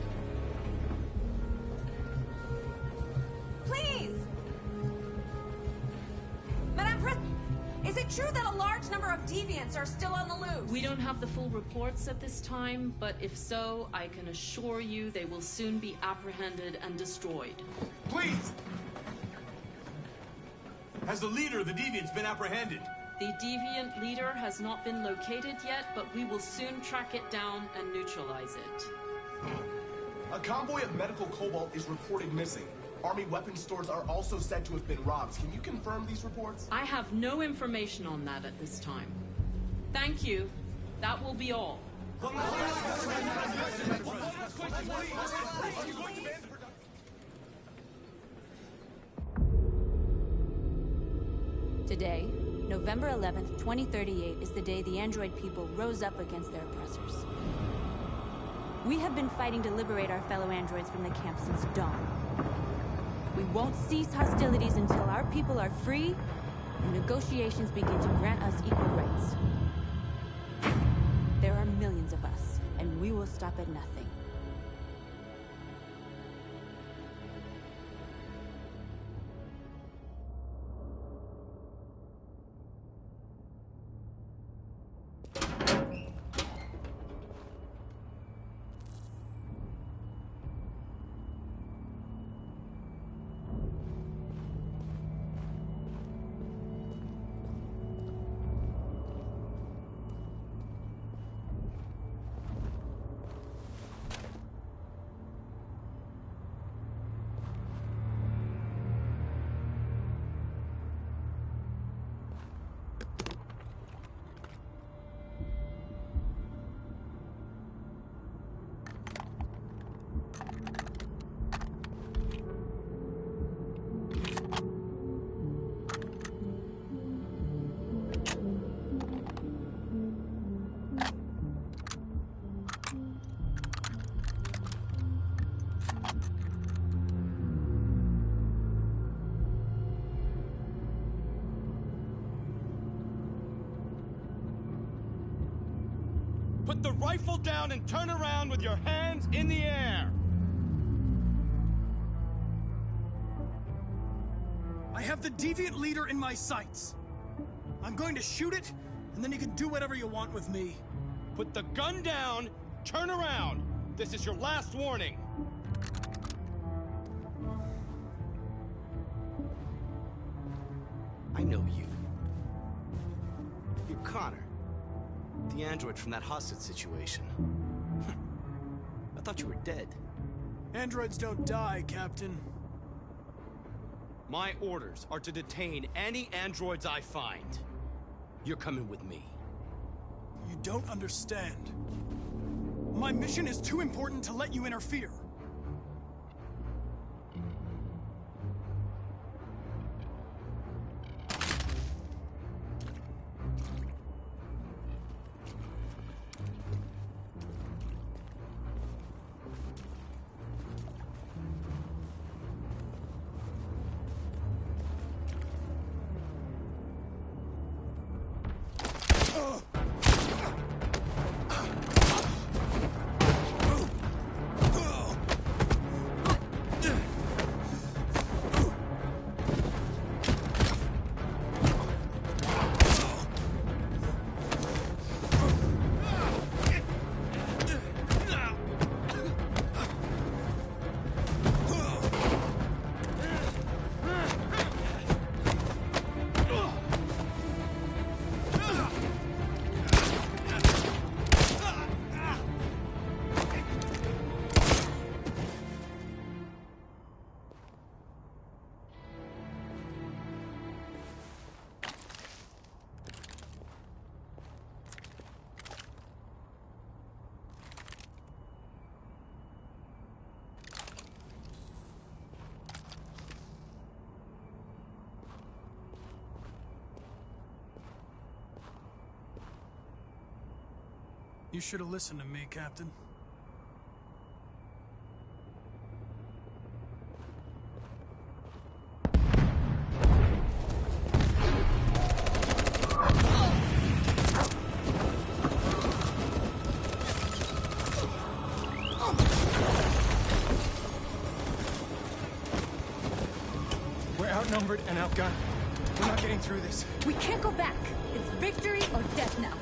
Please! Madame President, is it true that a large number of deviants are still on the loose? We don't have the full reports at this time, but if so, I can assure you they will soon be apprehended and destroyed. Please! Has the leader of the deviants been apprehended? The deviant leader has not been located yet, but we will soon track it down and neutralize it. A convoy of medical cobalt is reported missing. Army weapons stores are also said to have been robbed. Can you confirm these reports? I have no information on that at this time. Thank you. That will be all. Today, November 11th, 2038, is the day the android people rose up against their oppressors. We have been fighting to liberate our fellow androids from the camp since dawn. We won't cease hostilities until our people are free and negotiations begin to grant us equal rights. There are millions of us, and we will stop at nothing. Put the rifle down and turn around with your hands in the air! I have the deviant leader in my sights. I'm going to shoot it, and then you can do whatever you want with me. Put the gun down, turn around. This is your last warning. I know you. You're Connor. The android from that hostage situation. I thought you were dead. Androids don't die, Captain. My orders are to detain any androids I find. You're coming with me. You don't understand. My mission is too important to let you interfere. You should have listened to me, Captain. We're outnumbered and outgunned. We're not getting through this. We can't go back. It's victory or death now.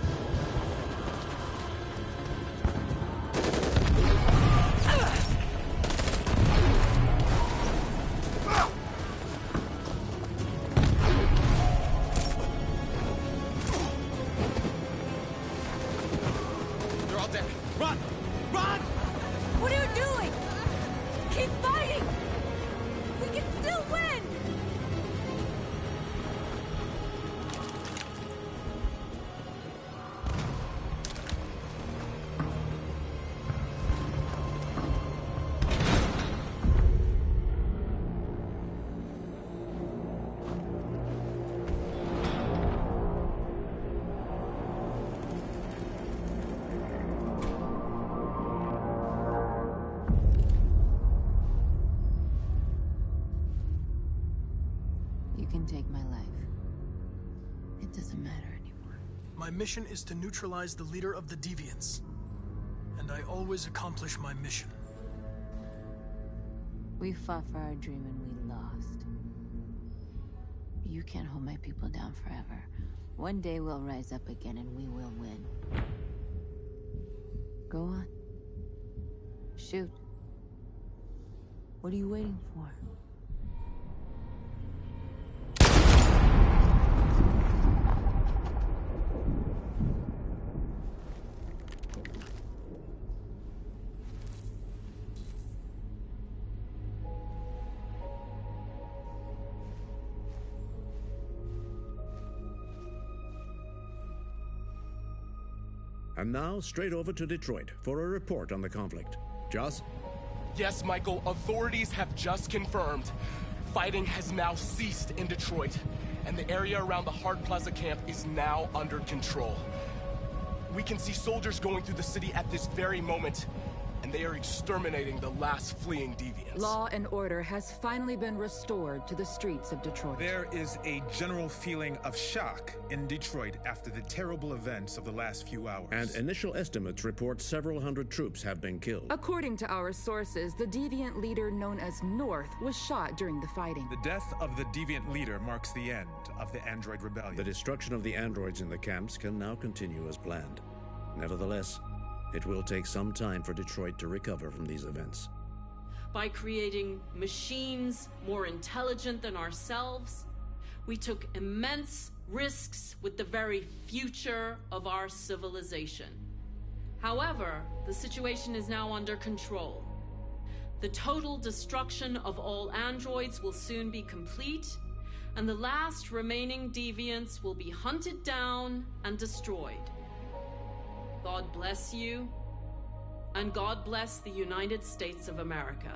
They're all dead. Run! Run! What are you doing? Keep fighting! We can still win! You can take my life. It doesn't matter anymore. My mission is to neutralize the leader of the Deviants. And I always accomplish my mission. We fought for our dream and we lost. You can't hold my people down forever. One day we'll rise up again and we will win. Go on. Shoot. What are you waiting for? And now, straight over to Detroit for a report on the conflict. Joss? Yes, Michael, authorities have just confirmed. Fighting has now ceased in Detroit, and the area around the Hart Plaza camp is now under control. We can see soldiers going through the city at this very moment. and they are exterminating the last fleeing deviants. Law and order has finally been restored to the streets of Detroit. There is a general feeling of shock in Detroit after the terrible events of the last few hours. And initial estimates report several hundred troops have been killed. According to our sources, the deviant leader known as North was shot during the fighting. The death of the deviant leader marks the end of the Android Rebellion. The destruction of the androids in the camps can now continue as planned. Nevertheless, it will take some time for Detroit to recover from these events. By creating machines more intelligent than ourselves, we took immense risks with the very future of our civilization. However, the situation is now under control. The total destruction of all androids will soon be complete, and the last remaining deviants will be hunted down and destroyed. God bless you, and God bless the United States of America.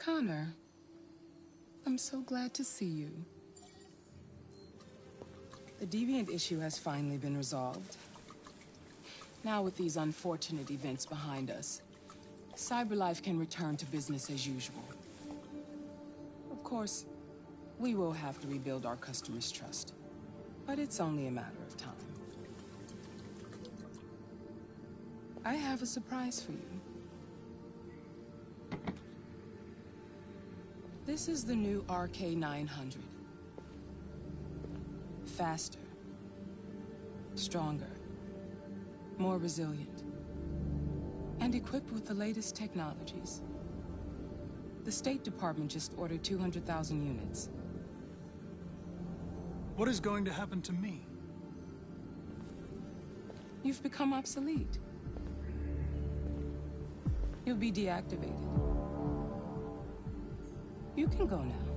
Connor, I'm so glad to see you. The deviant issue has finally been resolved. Now with these unfortunate events behind us, CyberLife can return to business as usual. Of course, we will have to rebuild our customers' trust, but it's only a matter of time. I have a surprise for you. This is the new RK900. Faster, stronger, more resilient, and equipped with the latest technologies. The State Department just ordered 200,000 units. What is going to happen to me? You've become obsolete. You'll be deactivated. You can go now.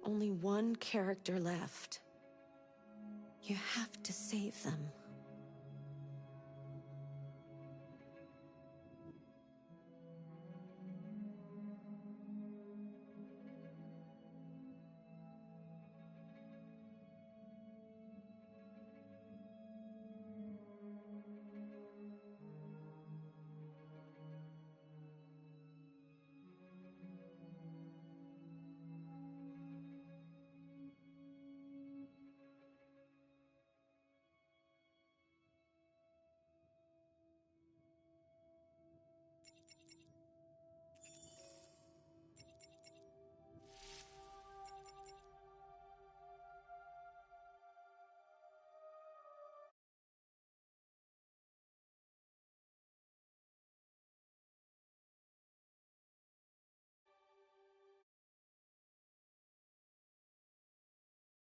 Only one character left. You have to save them.